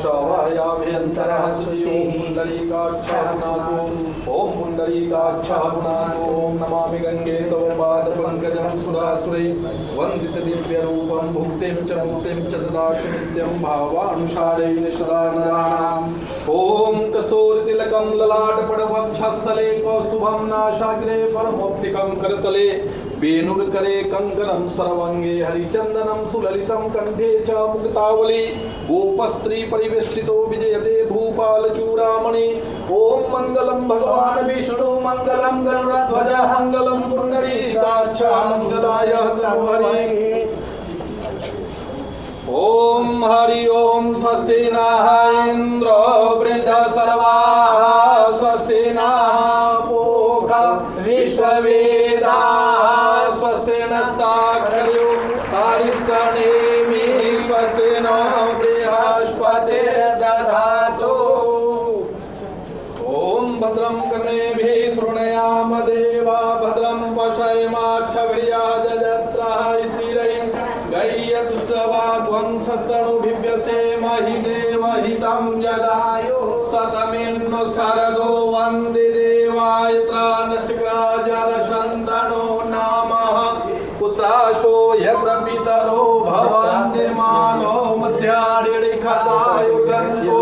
शौभायाभ्यन्तरः श्रीओं पुण्डरीकाक्षानाथो ओं पुण्डरीकाक्षानाथो नमामि गंगे तव पादपङ्कजं सुरासुरै वन्दितदिव्यरूपं भुक्तिं च मुक्तिं च ददाशु नित्यं भावानुसारेण सदा नराणाम् ॐ कस्तूरितिलकं ललाटपटवक्षस्थले कौस्तुभं नासाग्रे परमौक्तिकं करतले वेणुर्करे कंकणं सर्वांगे हरिचंदनं सुललितं कंठे च मुक्तावली गोपस्त्री परिवेष्टितो विजयते भूपालचूड़ामणि ओम मंगलम भगवान विष्णु मंगलम गरुड़ध्वज मंगलम पुंडरीकाक्ष मंगलाय तनोहरि ओम हरि ओम स्वस्ति नः इंद्रो वृद्धसर्वाः स्वस्ति नः पूषा विश्ववेदाः स्वस्ति नस्ताक्षर्यो हरिष्ठनेमि स्वस्ति नो बृहस्पतिर्दधातु ओम भद्रं कर्णेभिः शृणुयाम देवा भद्रं पश्येमाक्षभिर्यजत्राः स्थिरैः गैयतुष्टवाग्वंशस्तनुभिव्यसेमहि देवहितं जदायु शतमिन्नु शरदो वन्दे देवायत्रानश्चक्राजरशन्तनो नामः पुत्राशो यत्र पितरो भवन्ति मानो मध्याडिखतायुर्गन्तो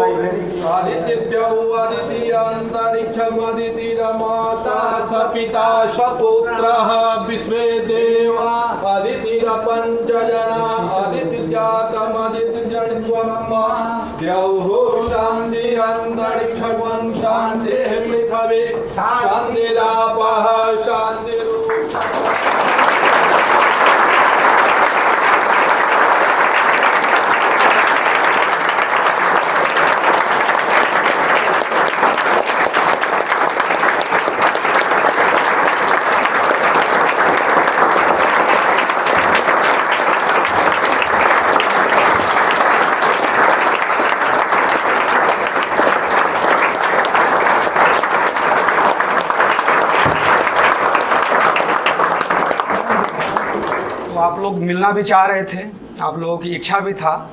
आदित्यौ आदित्यन्तरिक्षमदितिरमाता स पिता स पुत्रः विश्वे देवा आदितिरपञ्चजना आदित्यजातमदित्यजनित्वम् द्यौः शान्ति अन्तरिक्षं शान्तिः पृथिवी शान्तिरापः शान्तिरूप आप लोग मिलना भी चाह रहे थे, आप लोगों की इच्छा भी था।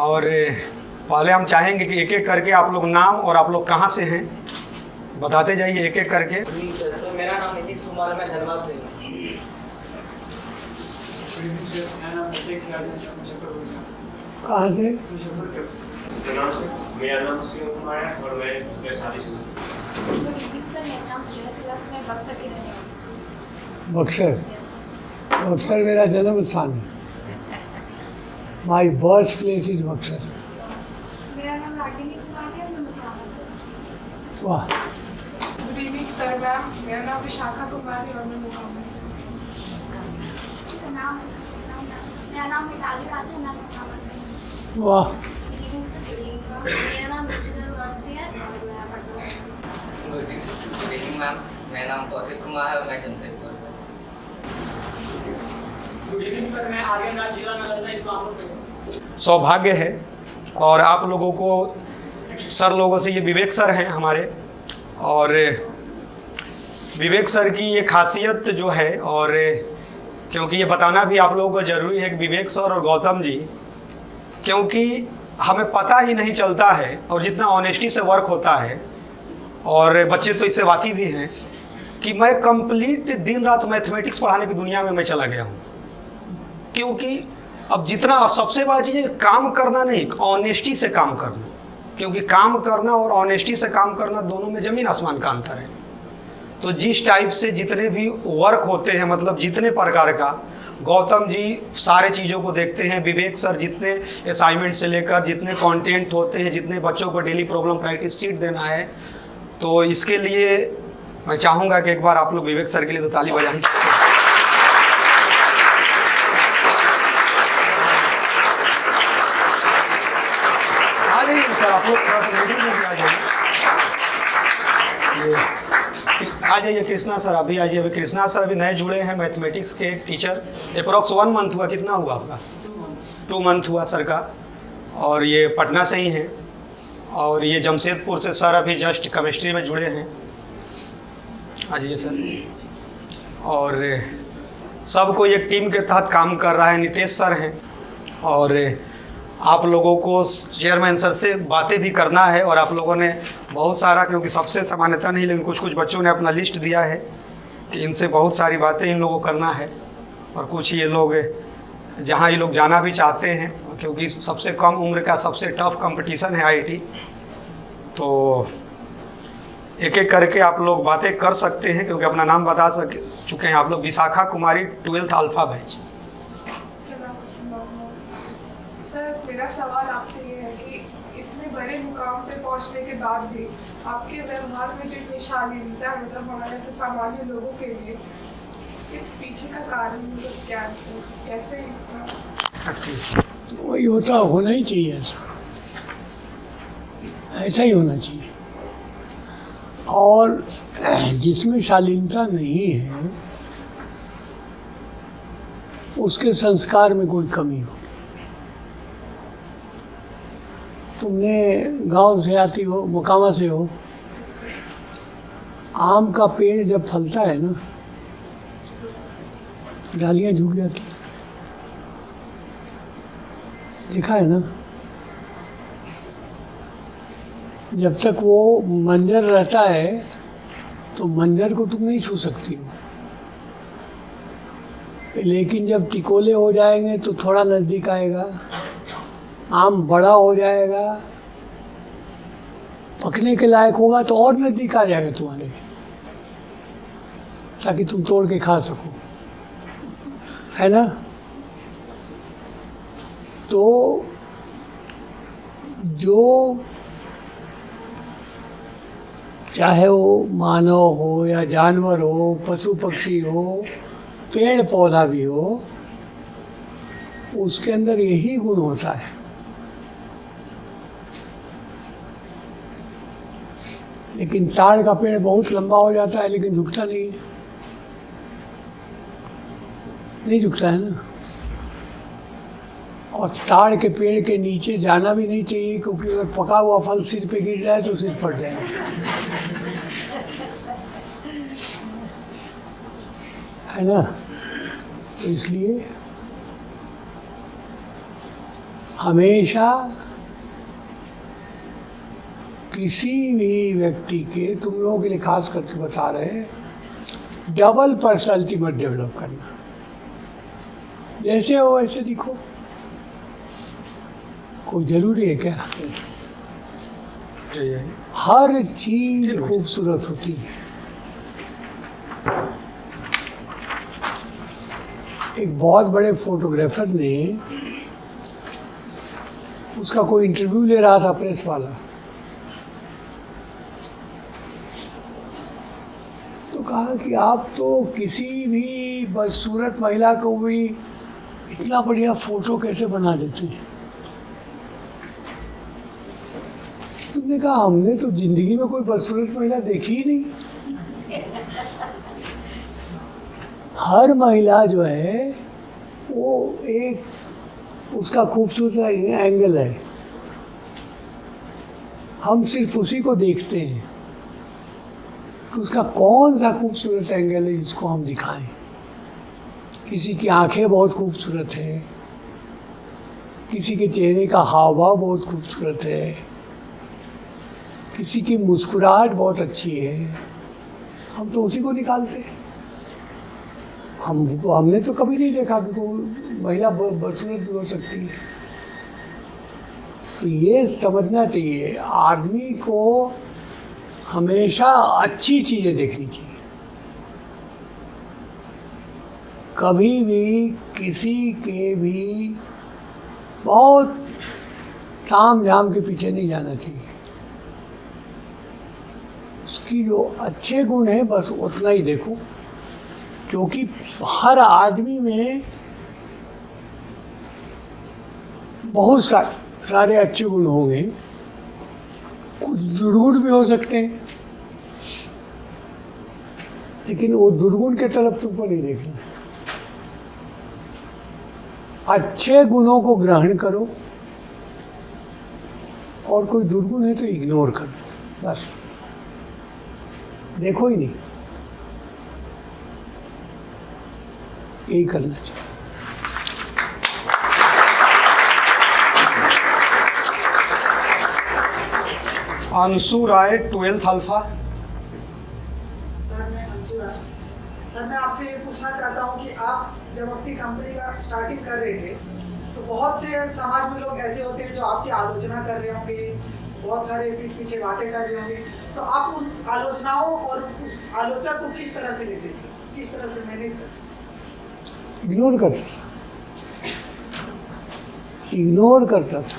और पहले हम चाहेंगे कि एक एक करके आप लोग नाम और आप लोग कहाँ से हैं बताते जाइए एक एक करके। मेरा नाम नीतीश कुमार है, मैं धनबाद से हूँ। कहाँ से? मेरा नाम शिव कुमार है और मैं वैशाली से हूँ। मेरा नाम श्रेयस है, मैं बक्सर की रहने वाली हूँ। बक्सर। बक्सर मेरा जन्म स्थान है। My birth place is Buxar. मेरा नाम रागिनी कुमार है, मैं मुकामा से हूँ। वाह। गुड इवनिंग सर मैम, मेरा नाम विशाखा कुमारी और मैं मुकामा से हूँ। मेरा नाम मिताली राज है, मैं मुकामा से हूँ। वाह। मेरा नाम रुचिकर मानसी है और मैं पटना से हूँ। गुड इवनिंग मैम, मेरा नाम कौशिक कुमार है और मैं जमशेदपुर से हूँ। गुड इवनिंग सर, मैं आर्यन राज जिला नालंदा इस्लामपुर से हूँ। सौभाग्य है और आप लोगों को सर लोगों से, ये विवेक सर हैं हमारे, और विवेक सर की ये खासियत जो है, और क्योंकि ये बताना भी आप लोगों को ज़रूरी है कि विवेक सर और गौतम जी, क्योंकि हमें पता ही नहीं चलता है और जितना ऑनेस्टी से वर्क होता है, और बच्चे तो इससे वाकिफ भी हैं कि मैं कंप्लीट दिन रात मैथमेटिक्स पढ़ाने की दुनिया में मैं चला गया हूँ। क्योंकि अब जितना सबसे बड़ा चीज़ है काम करना नहीं, ऑनेस्टी से काम करना, क्योंकि काम करना और ऑनेस्टी से काम करना दोनों में ज़मीन आसमान का अंतर है। तो जिस टाइप से जितने भी वर्क होते हैं, मतलब जितने प्रकार का, गौतम जी सारे चीज़ों को देखते हैं, विवेक सर जितने असाइनमेंट से लेकर जितने कंटेंट होते हैं, जितने बच्चों को डेली प्रॉब्लम प्रैक्टिस सीट देना है, तो इसके लिए मैं चाहूँगा कि एक बार आप लोग विवेक सर के लिए तो ताली बजा ही सकते हैं। सर आप लोग थोड़ा सा मीटिंग में भी आ जाइए। कृष्णा सर अभी आ जाइए। अभी कृष्णा सर अभी नए जुड़े हैं, मैथमेटिक्स के टीचर। अप्रॉक्स 1 मंथ हुआ, कितना हुआ आपका? 2 मंथ हुआ सर का, और ये पटना से ही हैं, और ये जमशेदपुर से सर अभी जस्ट केमिस्ट्री में जुड़े हैं। आ जाइए सर। और सब कोई एक टीम के तहत काम कर रहा है। नितेश सर हैं, और आप लोगों को चेयरमैन सर से बातें भी करना है, और आप लोगों ने बहुत सारा, क्योंकि सबसे सामान्यता नहीं लेकिन कुछ कुछ बच्चों ने अपना लिस्ट दिया है कि इनसे बहुत सारी बातें इन लोगों को करना है, और कुछ ये लोग जहाँ ये लोग जाना भी चाहते हैं, क्योंकि सबसे कम उम्र का सबसे टफ कंपटीशन है आईआईटी। तो एक एक करके आप लोग बातें कर सकते हैं, क्योंकि अपना नाम बता चुके हैं आप लोग। विशाखा कुमारी 12th अल्फा बैच। सर, मेरा सवाल आपसे ये है कि इतने बड़े मुकाम पे पहुंचने के बाद भी आपके व्यवहार में जो इतनी शालीनता है, मतलब हमारे जैसे सामान्य लोगों के लिए, इसके पीछे का कारण मतलब क्या है सर? कैसे वही होना ही चाहिए, ऐसा ही होना चाहिए। और जिसमें शालीनता नहीं है उसके संस्कार में कोई कमी होगी। तुमने गांव से आती हो, मोकामा से हो, आम का पेड़ जब फलता है ना तो डालियाँ झुक जाती हैं, देखा है ना। जब तक वो मंजर रहता है तो मंजर को तुम नहीं छू सकती हो, लेकिन जब टिकोले हो जाएंगे तो थोड़ा नज़दीक आएगा, आम बड़ा हो जाएगा, पकने के लायक होगा तो और नज़दीक आ जाएगा तुम्हारे, ताकि तुम तोड़ के खा सको, है ना। तो जो चाहे वो मानव हो या जानवर हो, पशु पक्षी हो, पेड़ पौधा भी हो, उसके अंदर यही गुण होता है। लेकिन ताड़ का पेड़ बहुत लंबा हो जाता है लेकिन झुकता नहीं झुकता है ना। और ताड़ के पेड़ के नीचे जाना भी नहीं चाहिए, क्योंकि अगर पका हुआ फल सिर पे गिर जाए तो सिर फट जाएगा, है ना। तो इसलिए हमेशा किसी भी व्यक्ति के, तुम लोगों के लिए खास करके बता रहे हैं, डबल पर्सनालिटी मत डेवलप करना। जैसे हो वैसे दिखो, कोई जरूरी है क्या? हर चीज खूबसूरत होती है। एक बहुत बड़े फोटोग्राफर ने, उसका कोई इंटरव्यू ले रहा था प्रेस वाला, तो कहा कि आप तो किसी भी बदसूरत महिला को भी इतना बढ़िया फोटो कैसे बना देते हैं। तुमने कहा हमने तो जिंदगी में कोई बदसूरत महिला देखी ही नहीं। हर महिला जो है वो एक उसका खूबसूरत एंगल है, हम सिर्फ उसी को देखते हैं कि उसका कौन सा खूबसूरत एंगल है जिसको हम दिखाएं। किसी की आंखें बहुत खूबसूरत है, किसी के चेहरे का हाव भाव बहुत खूबसूरत है, किसी की मुस्कुराहट बहुत अच्छी है, हम तो उसी को निकालते हैं। हमने तो कभी नहीं देखा कि कोई महिला बदसूरत भी हो सकती है। तो ये समझना चाहिए, आदमी को हमेशा अच्छी चीज़ें देखनी चाहिए। कभी भी किसी के भी बहुत ताम झाम के पीछे नहीं जाना चाहिए। उसकी जो अच्छे गुण है बस उतना ही देखो, क्योंकि हर आदमी में बहुत सारे अच्छे गुण होंगे, कुछ दुर्गुण भी हो सकते हैं, लेकिन वो दुर्गुण के तरफ तुमको नहीं देखना। अच्छे गुणों को ग्रहण करो और कोई दुर्गुण है तो इग्नोर कर दो, बस देखो ही नहीं। यही करना चाहिए। अंशु राय 12th अल्फा। सर मैं अंशुरा, सर मैं आपसे ये पूछना चाहता हूँ कि आप जब अपनी कंपनी का स्टार्टिंग कर रहे थे तो बहुत से समाज में लोग ऐसे होते हैं जो आपकी आलोचना कर रहे होंगे, बहुत सारे पीठ पीछे बातें कर रहे होंगे, तो आप उन आलोचनाओं और उस आलोचक को किस तरह से लेते थे, किस तरह से मैनेज करते? इग्नोर करता था, इग्नोर करता था।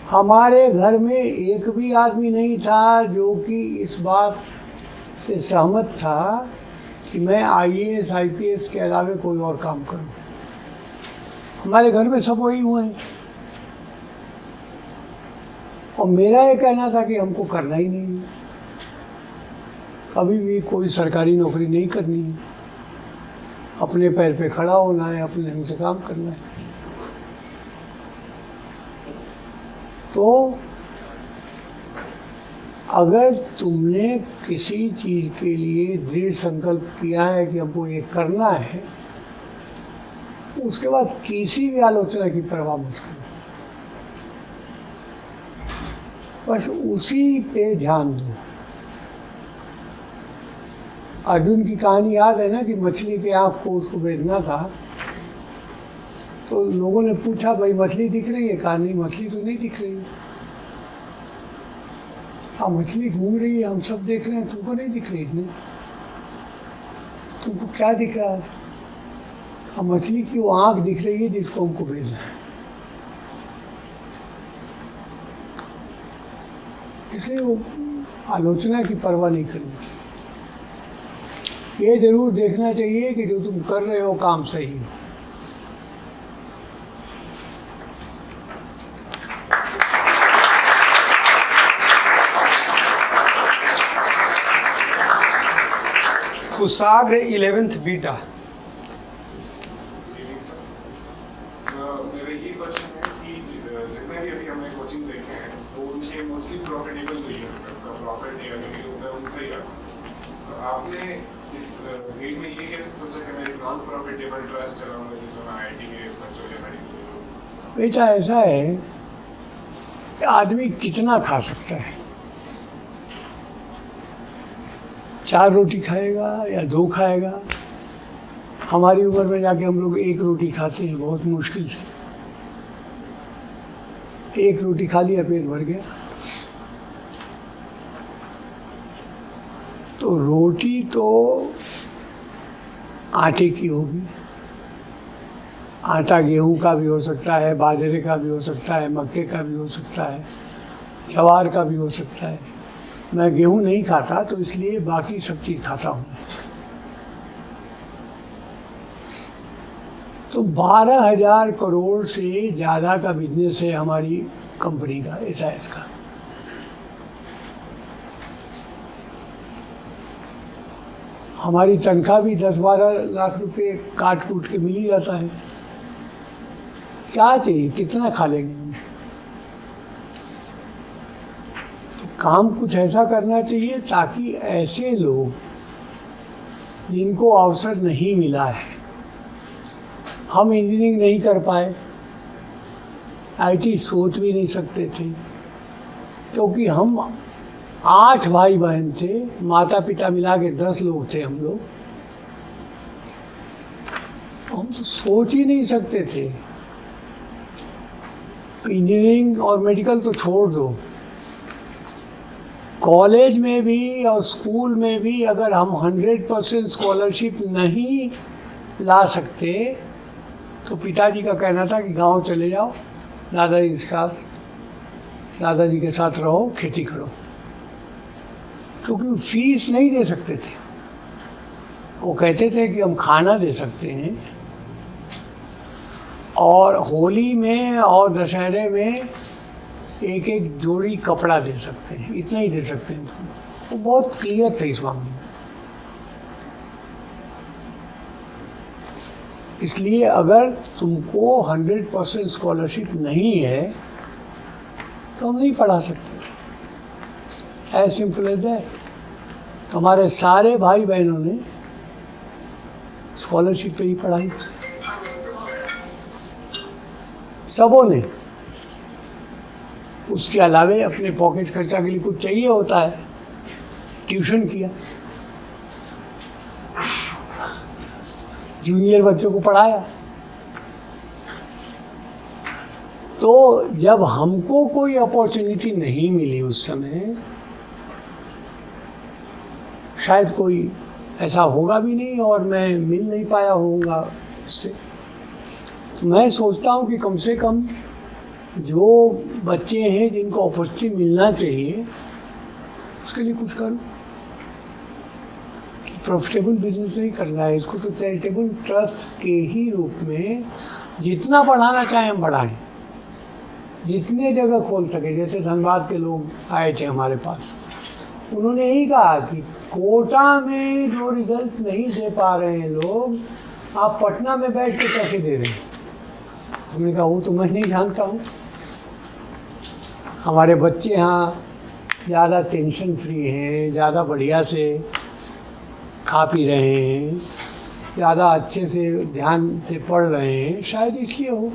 हमारे घर में एक भी आदमी नहीं था जो कि इस बात से सहमत था कि मैं IAS IPS के अलावा कोई और काम करूं। हमारे घर में सब वही हुए हैं और मेरा ये कहना था कि हमको करना ही नहीं है, कभी भी कोई सरकारी नौकरी नहीं करनी है, अपने पैर पे खड़ा होना है, अपने ढंग से काम करना है। तो अगर तुमने किसी चीज़ के लिए दृढ़ संकल्प किया है कि हमको ये करना है, उसके बाद किसी भी आलोचना की परवाह मत करो, बस उसी पे ध्यान दो। अर्जुन की कहानी याद है ना कि मछली के आँख को उसको बेचना था, तो लोगों ने पूछा भाई मछली दिख रही है? कहा नहीं, मछली तो नहीं दिख रही। हाँ मछली घूम रही है, हम सब देख रहे हैं, तुमको नहीं दिख रही इतनी, तुमको क्या दिख रहा है? हम मछली की वो आँख दिख रही है जिसको हमको भेजना है। इसलिए वो आलोचना की परवाह नहीं करनी चाहिए। ये जरूर देखना चाहिए कि जो तुम कर रहे हो काम सही हो। कुशाग्र 11th बीटा। मेरा ये क्वेश्चन है कि जितने भी अभी हमने कोचिंग देखे हैं तो उनके मोस्टली प्रॉफिटेबल बिजनेस का प्रॉफिट या रेवेन्यू होता है उनसे ही आता है। तो आपने इस ग्रेड में ये कैसे सोचा कि मैं एक नॉन प्रॉफिटेबल ट्रस्ट चलाऊंगा जिसमें मैं IIT के बच्चों या मेडिकल? बेटा ऐसा है कि आदमी कितना खा सकता है? 4 रोटी खाएगा या 2 खाएगा? हमारी उम्र में जाके हम लोग 1 रोटी खाते हैं बहुत मुश्किल से। 1 रोटी खा लिया, पेट भर गया। तो रोटी तो आटे की होगी, आटा गेहूं का भी हो सकता है, बाजरे का भी हो सकता है, मक्के का भी हो सकता है, ज्वार का भी हो सकता है। मैं गेहूं नहीं खाता तो इसलिए बाकी सब चीज़ खाता हूँ। तो 12,000 करोड़ से ज़्यादा का बिजनेस है हमारी कंपनी का, SAS का। हमारी तनख्वाह भी 10-12 लाख रुपए काट कूट के मिल ही जाता है। क्या चाहिए, कितना खा लेंगे हम? तो काम कुछ ऐसा करना चाहिए ताकि ऐसे लोग जिनको अवसर नहीं मिला है, हम इंजीनियरिंग नहीं कर पाए, IT सोच भी नहीं सकते थे, क्योंकि हम 8 भाई बहन थे, माता पिता मिला के 10 लोग थे हम लोग। हम तो सोच ही नहीं सकते थे। इंजीनियरिंग और मेडिकल तो छोड़ दो, कॉलेज में भी और स्कूल में भी अगर हम 100% स्कॉलरशिप नहीं ला सकते तो पिताजी का कहना था कि गांव चले जाओ, दादाजी के साथ रहो, खेती करो, क्योंकि फीस नहीं दे सकते थे। वो कहते थे कि हम खाना दे सकते हैं और होली में और दशहरे में एक एक जोड़ी कपड़ा दे सकते हैं, इतना ही दे सकते हैं। तो वो बहुत क्लियर थे इस मामले में। इसलिए अगर तुमको 100% स्कॉलरशिप नहीं है तो हम नहीं पढ़ा सकते। As simple as that. हमारे सारे भाई बहनों ने स्कॉलरशिप पे ही पढ़ाई, सबों ने। उसके अलावे अपने पॉकेट खर्चा के लिए कुछ चाहिए होता है, ट्यूशन किया, जूनियर बच्चों को पढ़ाया। तो जब हमको कोई अपॉर्चुनिटी नहीं मिली उस समय, शायद कोई ऐसा होगा भी नहीं और मैं मिल नहीं पाया होऊंगा उससे। तो मैं सोचता हूँ कि कम से कम जो बच्चे हैं जिनको अपॉर्चुनिटी मिलना चाहिए उसके लिए कुछ करूँ। प्रॉफिटेबल बिजनेस नहीं करना है, इसको तो चैरिटेबल ट्रस्ट के ही रूप में जितना बढ़ाना चाहें हम बढ़ाएं, जितने जगह खोल सके। जैसे धनबाद के लोग आए थे हमारे पास, उन्होंने यही कहा कि कोटा में जो रिजल्ट नहीं दे पा रहे हैं लोग, आप पटना में बैठ के कैसे दे रहे हैं। हमने कहा वो तो मैं नहीं जानता हूँ। हमारे बच्चे यहाँ ज़्यादा टेंशन फ्री हैं, ज़्यादा बढ़िया से खा पी रहे हैं, ज़्यादा अच्छे से ध्यान से पढ़ रहे हैं, शायद इसलिए हो।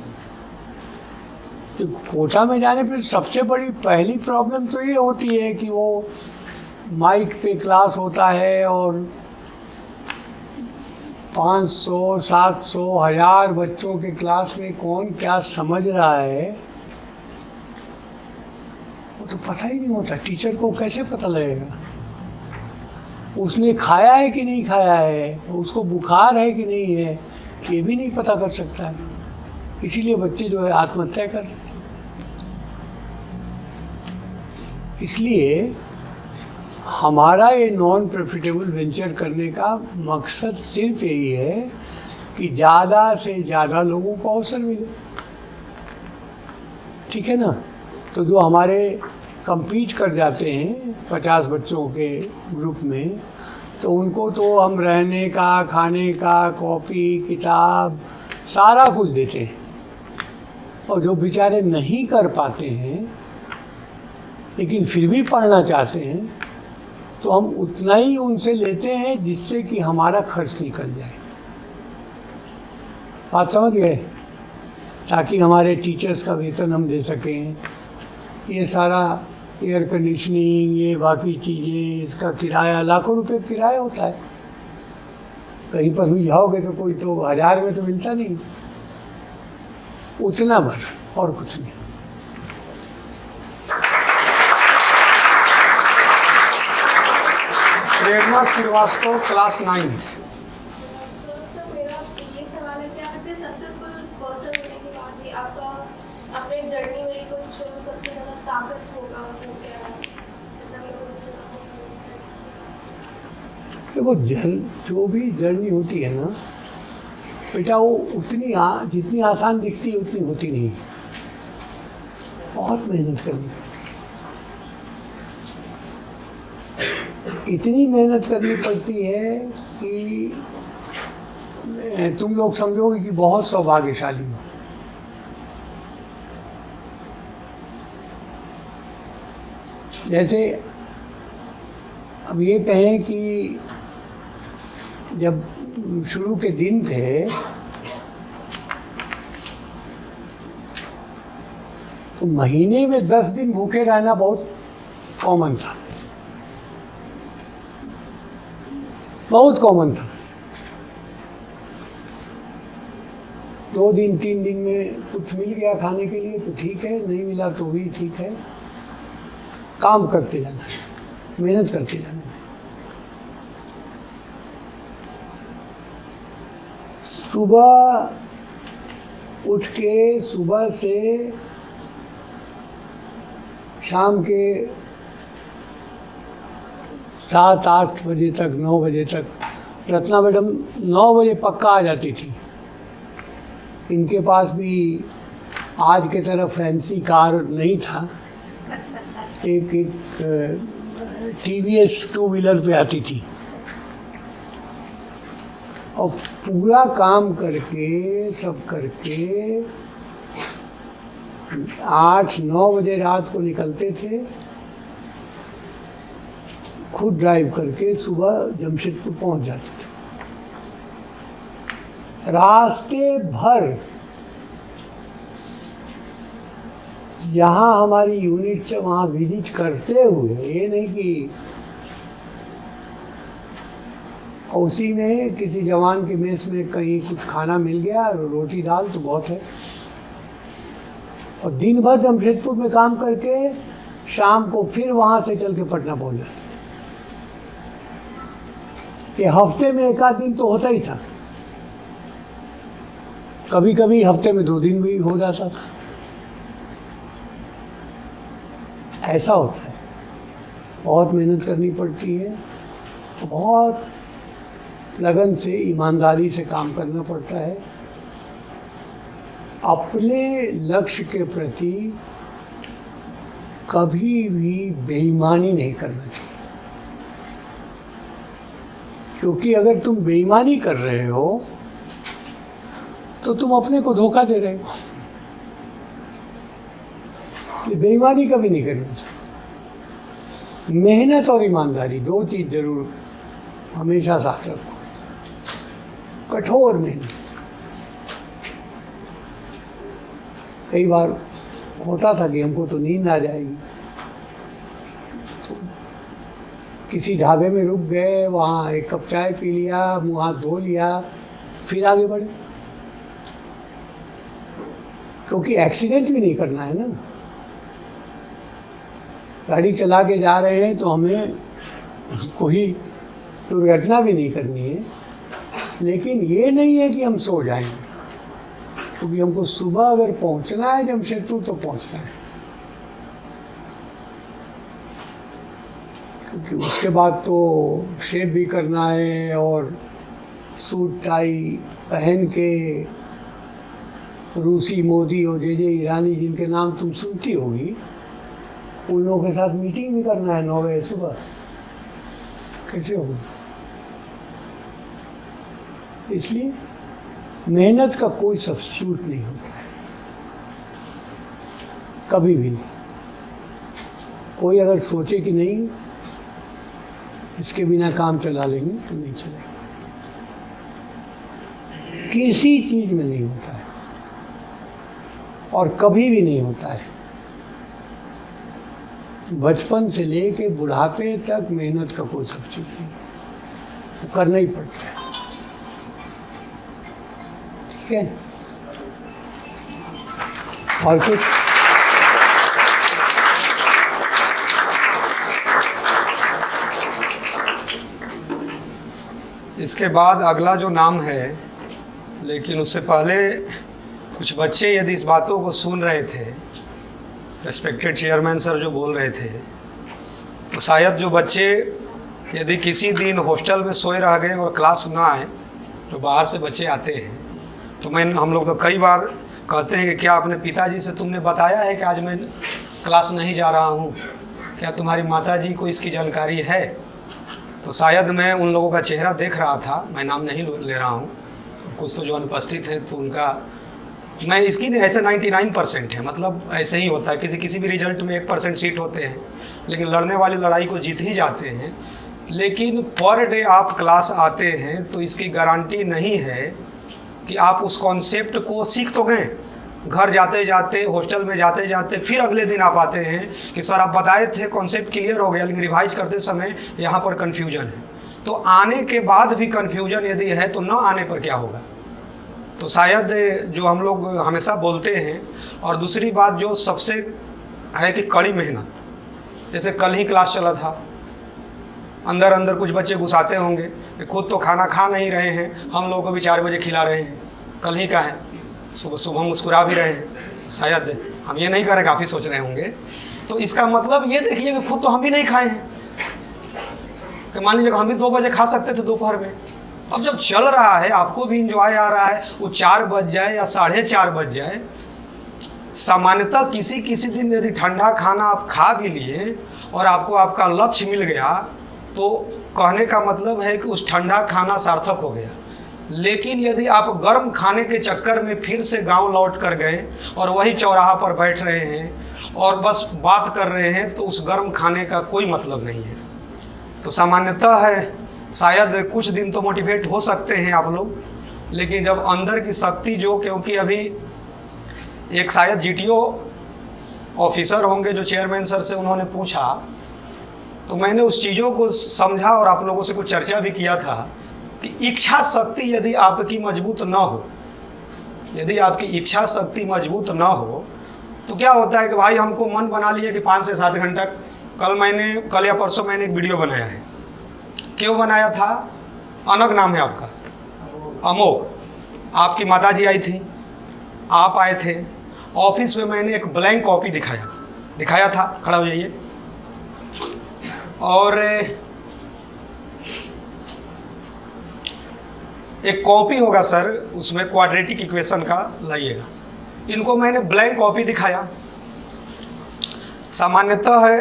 तो कोटा में जाने पर सबसे बड़ी पहली प्रॉब्लम तो ये होती है कि वो माइक पे क्लास होता है और 500, 700, 1000 बच्चों के क्लास में कौन क्या समझ रहा है वो तो पता ही नहीं होता। टीचर को कैसे पता लगेगा उसने खाया है कि नहीं खाया है, उसको बुखार है कि नहीं है, ये भी नहीं पता कर सकता है। इसीलिए बच्चे जो है आत्महत्या कर रहे हैं। इसलिए हमारा ये नॉन प्रॉफिटेबल वेंचर करने का मकसद सिर्फ यही है कि ज़्यादा से ज़्यादा लोगों को अवसर मिले, ठीक है ना। तो जो हमारे compete कर जाते हैं 50 बच्चों के ग्रुप में, तो उनको तो हम रहने का, खाने का, कॉपी, किताब सारा कुछ देते हैं। और जो बेचारे नहीं कर पाते हैं लेकिन फिर भी पढ़ना चाहते हैं, तो हम उतना ही उनसे लेते हैं जिससे कि हमारा खर्च निकल जाए। बात समझ गए? ताकि हमारे टीचर्स का वेतन हम दे सकें, ये सारा एयर कंडीशनिंग, ये बाकी चीज़ें, इसका किराया, लाखों रुपए किराया होता है। कहीं पर भी जाओगे तो कोई तो 1000 में तो मिलता नहीं, उतना भर और कुछ नहीं। प्रेरणा श्रीवास्तव, क्लास 9। सर मेरा ये सवाल है कि आपने सक्सेसफुल पर्सन होने के बाद भी आपका अपने जर्नी में कुछ सबसे ज़्यादा ताकत होगा वो क्या है? देखो जो भी जर्नी होती है ना बेटा, वो उतनी जितनी आसान दिखती है उतनी होती नहीं। बहुत मेहनत करनी, इतनी मेहनत करनी पड़ती है कि तुम लोग समझोगे कि बहुत सौभाग्यशाली हो। जैसे अब ये कहें कि जब शुरू के दिन थे तो महीने में 10 दिन भूखे रहना बहुत कॉमन था, बहुत कॉमन था। 2 दिन 3 दिन में कुछ मिल गया खाने के लिए तो ठीक है, नहीं मिला तो भी ठीक है। काम करते जाना है, मेहनत करते जाना है। सुबह उठ के सुबह से शाम के 7-8 बजे तक, 9 बजे तक, रत्ना मैडम 9 बजे पक्का आ जाती थी। इनके पास भी आज के तरह फैंसी कार नहीं था, एक TVS 2 व्हीलर पे आती थी और पूरा काम करके सब करके 8-9 बजे रात को निकलते थे, खुद ड्राइव करके सुबह जमशेदपुर पहुंच जाते थे। रास्ते भर जहाँ हमारी यूनिट से वहाँ विजिट करते हुए, ये नहीं कि उसी में किसी जवान के मेस में कहीं कुछ खाना मिल गया, रोटी दाल तो बहुत है, और दिन भर जमशेदपुर में काम करके शाम को फिर वहाँ से चल के पटना पहुँच जाते। ये हफ्ते में एक आध दिन तो होता ही था, कभी कभी हफ्ते में 2 दिन भी हो जाता था। ऐसा होता है, बहुत मेहनत करनी पड़ती है, बहुत लगन से ईमानदारी से काम करना पड़ता है। अपने लक्ष्य के प्रति कभी भी बेईमानी नहीं करना चाहिए, क्योंकि अगर तुम बेईमानी कर रहे हो तो तुम अपने को धोखा दे रहे हो। कि बेईमानी कभी नहीं करना चाहिए। मेहनत और ईमानदारी 2 चीज़ जरूर हमेशा साथ रखो। कठोर मेहनत। कई बार होता था कि हमको तो नींद आ जाएगी, तो किसी ढाबे में रुक गए, वहाँ 1 कप चाय पी लिया, मुँह हाथ धो लिया, फिर आगे बढ़े, क्योंकि एक्सीडेंट भी नहीं करना है ना। गाड़ी चला के जा रहे हैं तो हमें कोई दुर्घटना भी नहीं करनी है, लेकिन ये नहीं है कि हम सो जाएंगे, क्योंकि हमको सुबह अगर पहुंचना है जमशेदपुर तो पहुंचना है, क्योंकि उसके बाद तो शेव भी करना है और सूट टाई पहन के रूसी मोदी और जे ईरानी जिनके नाम तुम सुनती होगी, उन लोगों के साथ मीटिंग भी करना है 9 बजे सुबह। कैसे होगा? इसलिए मेहनत का कोई सब्स्टिट्यूट नहीं होता है, कभी भी नहीं। कोई अगर सोचे कि नहीं इसके बिना काम चला लेंगे तो नहीं चलेगा, किसी चीज़ में नहीं होता है और कभी भी नहीं होता है। बचपन से लेके बुढ़ापे तक मेहनत का कोई सब्स्टिट्यूट नहीं, वो करना ही पड़ता है। ठीक है, और कुछ? इसके बाद अगला जो नाम है, लेकिन उससे पहले कुछ बच्चे यदि इस बातों को सुन रहे थे, रेस्पेक्टेड चेयरमैन सर जो बोल रहे थे, तो शायद जो बच्चे यदि किसी दिन हॉस्टल में सोए रह गए और क्लास ना आए, जो बाहर से बच्चे आते हैं, तो हम लोग तो कई बार कहते हैं कि क्या अपने पिताजी से तुमने बताया है कि आज मैं क्लास नहीं जा रहा हूँ? क्या तुम्हारी माताजी को इसकी जानकारी है? तो शायद मैं उन लोगों का चेहरा देख रहा था, मैं नाम नहीं ले रहा हूँ, कुछ तो जो अनुपस्थित हैं तो उनका मैं इसकी ऐसे 99% है, मतलब ऐसे ही होता है। किसी भी रिजल्ट में 1% सीट होते हैं, लेकिन लड़ने वाली लड़ाई को जीत ही जाते हैं। लेकिन पर डे आप क्लास आते हैं तो इसकी गारंटी नहीं है कि आप उस कॉन्सेप्ट को सीख तो गए। घर जाते जाते, हॉस्टल में जाते जाते फिर अगले दिन आप आते हैं कि सर आप बताए थे कॉन्सेप्ट क्लियर हो गया, लेकिन रिवाइज करते समय यहाँ पर कन्फ्यूजन है। तो आने के बाद भी कन्फ्यूजन यदि है तो न आने पर क्या होगा? तो शायद जो हम लोग हमेशा बोलते हैं, और दूसरी बात जो सबसे है कि कड़ी मेहनत। जैसे कल ही क्लास चला था, अंदर अंदर कुछ बच्चे घुसाते होंगे कि खुद तो खाना खा नहीं रहे हैं, हम लोगों को भी 4 बजे खिला रहे हैं। कल ही का है, सुबह सुबह मुस्कुरा भी रहे हैं। शायद हम ये नहीं कर रहे, काफ़ी सोच रहे होंगे। तो इसका मतलब ये देखिए कि खुद तो हम भी नहीं खाए हैं, कि मान लीजिए हम भी 2 बजे खा सकते थे दोपहर में। अब जब चल रहा है, आपको भी इंजॉय आ रहा है, वो 4 बज जाए या 4:30 बज जाए। सामान्यतः किसी दिन यदि ठंडा खाना आप खा भी लिए और आपको आपका लक्ष्य मिल गया, तो कहने का मतलब है कि उस ठंडा खाना सार्थक हो गया। लेकिन यदि आप गर्म खाने के चक्कर में फिर से गांव लौट कर गए और वही चौराहा पर बैठ रहे हैं और बस बात कर रहे हैं, तो उस गर्म खाने का कोई मतलब नहीं है। तो सामान्यतः है, शायद कुछ दिन तो मोटिवेट हो सकते हैं आप लोग, लेकिन जब अंदर की शक्ति जो, क्योंकि अभी एक शायद GTO ऑफिसर होंगे जो चेयरमैन सर से उन्होंने पूछा, तो मैंने उस चीज़ों को समझा और आप लोगों से कुछ चर्चा भी किया था कि इच्छा शक्ति यदि आपकी मजबूत ना हो, यदि आपकी इच्छा शक्ति मजबूत ना हो, तो क्या होता है कि भाई हमको मन बना लिया कि 5 से 7 घंटा, कल या परसों मैंने एक वीडियो बनाया है। क्यों बनाया था? अनग नाम है आपका, अमोघ, आपकी माताजी आई थी, आप आए थे ऑफिस में, मैंने एक ब्लैंक कॉपी दिखाया था, खड़ा हो जाइए, और एक कॉपी होगा सर, उसमें क्वाड्रेटिक इक्वेशन का लाइएगा। इनको मैंने ब्लैंक कॉपी दिखाया। सामान्यतः है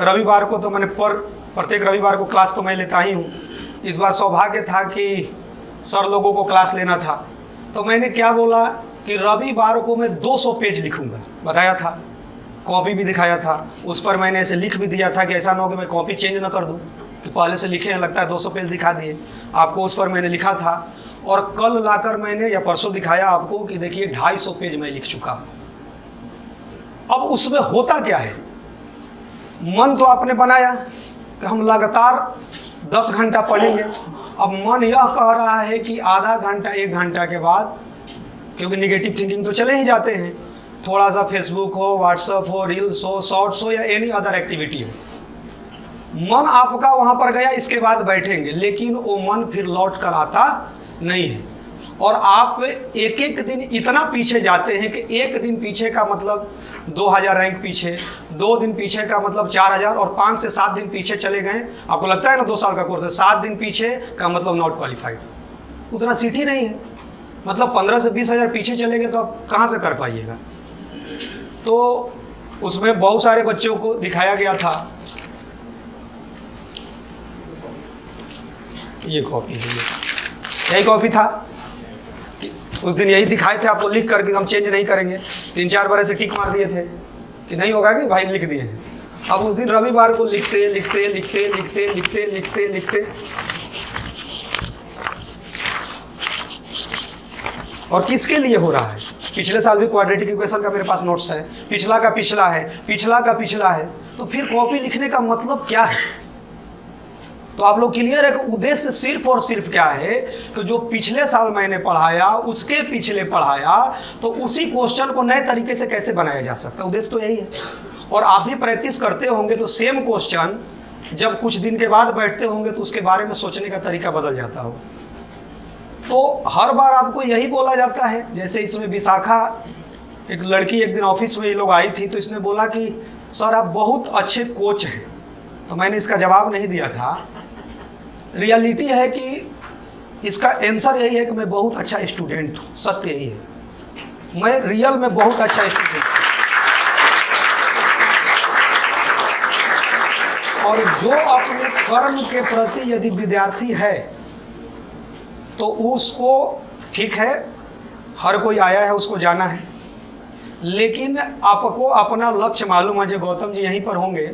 रविवार को तो मैंने प्रत्येक रविवार को क्लास तो मैं लेता ही हूँ। इस बार सौभाग्य था कि सर लोगों को क्लास लेना था, तो मैंने क्या बोला कि रविवार को मैं 200 पेज लिखूंगा, बताया था, कॉपी भी दिखाया था। उस पर मैंने ऐसे लिख भी दिया था कि ऐसा ना हो कि मैं कॉपी चेंज ना कर दूं कि पहले से लिखे हैं, लगता है 200 पेज दिखा दिए आपको। उस पर मैंने लिखा था और कल लाकर मैंने या परसों दिखाया आपको कि देखिए 250 पेज मैं लिख चुका हूं। अब उसमें होता क्या है, मन तो आपने बनाया कि हम लगातार 10 घंटा पढ़ेंगे। अब मन यह कह रहा है कि आधा घंटा 1 घंटा के बाद, क्योंकि निगेटिव थिंकिंग तो चले ही जाते हैं, थोड़ा सा फेसबुक हो, व्हाट्सएप हो, रील्स हो, शॉर्ट्स हो या एनी अदर एक्टिविटी हो, मन आपका वहां पर गया, इसके बाद बैठेंगे, लेकिन वो मन फिर लौट कर आता नहीं है। और आप एक एक दिन इतना पीछे जाते हैं कि एक दिन पीछे का मतलब 2000 रैंक पीछे, 2 दिन पीछे का मतलब 4000, और 5 से 7 दिन पीछे चले गए, आपको लगता है ना 2 साल का कोर्स है, 7 दिन पीछे का मतलब नॉट क्वालिफाइड, उतना सीट ही नहीं है, मतलब 15 से 20 हज़ार पीछे चले गए तो आप कहाँ से कर पाइएगा। तो उसमें बहुत सारे बच्चों को दिखाया गया था, ये कॉपी है, यही कॉपी था, उस दिन यही दिखाए थे आपको लिख करके, हम चेंज नहीं करेंगे। 3-4 बार ऐसे टिक मार दिए थे कि नहीं होगा कि भाई लिख दिए हैं। अब उस दिन रविवार को लिखते लिखते लिखते लिखते लिखते लिखते लिखते, और किसके लिए हो रहा है? पिछले साल भी क्वाड्रेटिक इक्वेशन का मेरे पास नोट्स है, पिछला का पिछला है, पिछला का पिछला है, तो फिर कॉपी लिखने का मतलब क्या है? तो आप लोग क्लियर है कि उद्देश्य सिर्फ और सिर्फ क्या है कि जो पिछले साल मैंने पढ़ाया, उसके पिछले पढ़ाया, तो उसी क्वेश्चन को नए तरीके से कैसे बनाया जा सकता है, उद्देश्य तो यही है। और आप भी प्रैक्टिस करते होंगे तो सेम क्वेश्चन जब कुछ दिन के बाद बैठते होंगे तो उसके बारे में सोचने का तरीका बदल जाता हो। तो हर बार आपको यही बोला जाता है, जैसे इसमें विशाखा, एक लड़की एक दिन ऑफिस में ये लोग आई थी, तो इसने बोला कि सर आप बहुत अच्छे कोच हैं। तो मैंने इसका जवाब नहीं दिया था, रियलिटी है कि इसका आंसर यही है कि मैं बहुत अच्छा स्टूडेंट हूँ, सत्य यही है, मैं रियल में बहुत अच्छा स्टूडेंट हूँ। और जो अपने कर्म के प्रति यदि विद्यार्थी है तो उसको, ठीक है हर कोई आया है उसको जाना है, लेकिन आपको अपना लक्ष्य मालूम है। जो गौतम जी यहीं पर होंगे,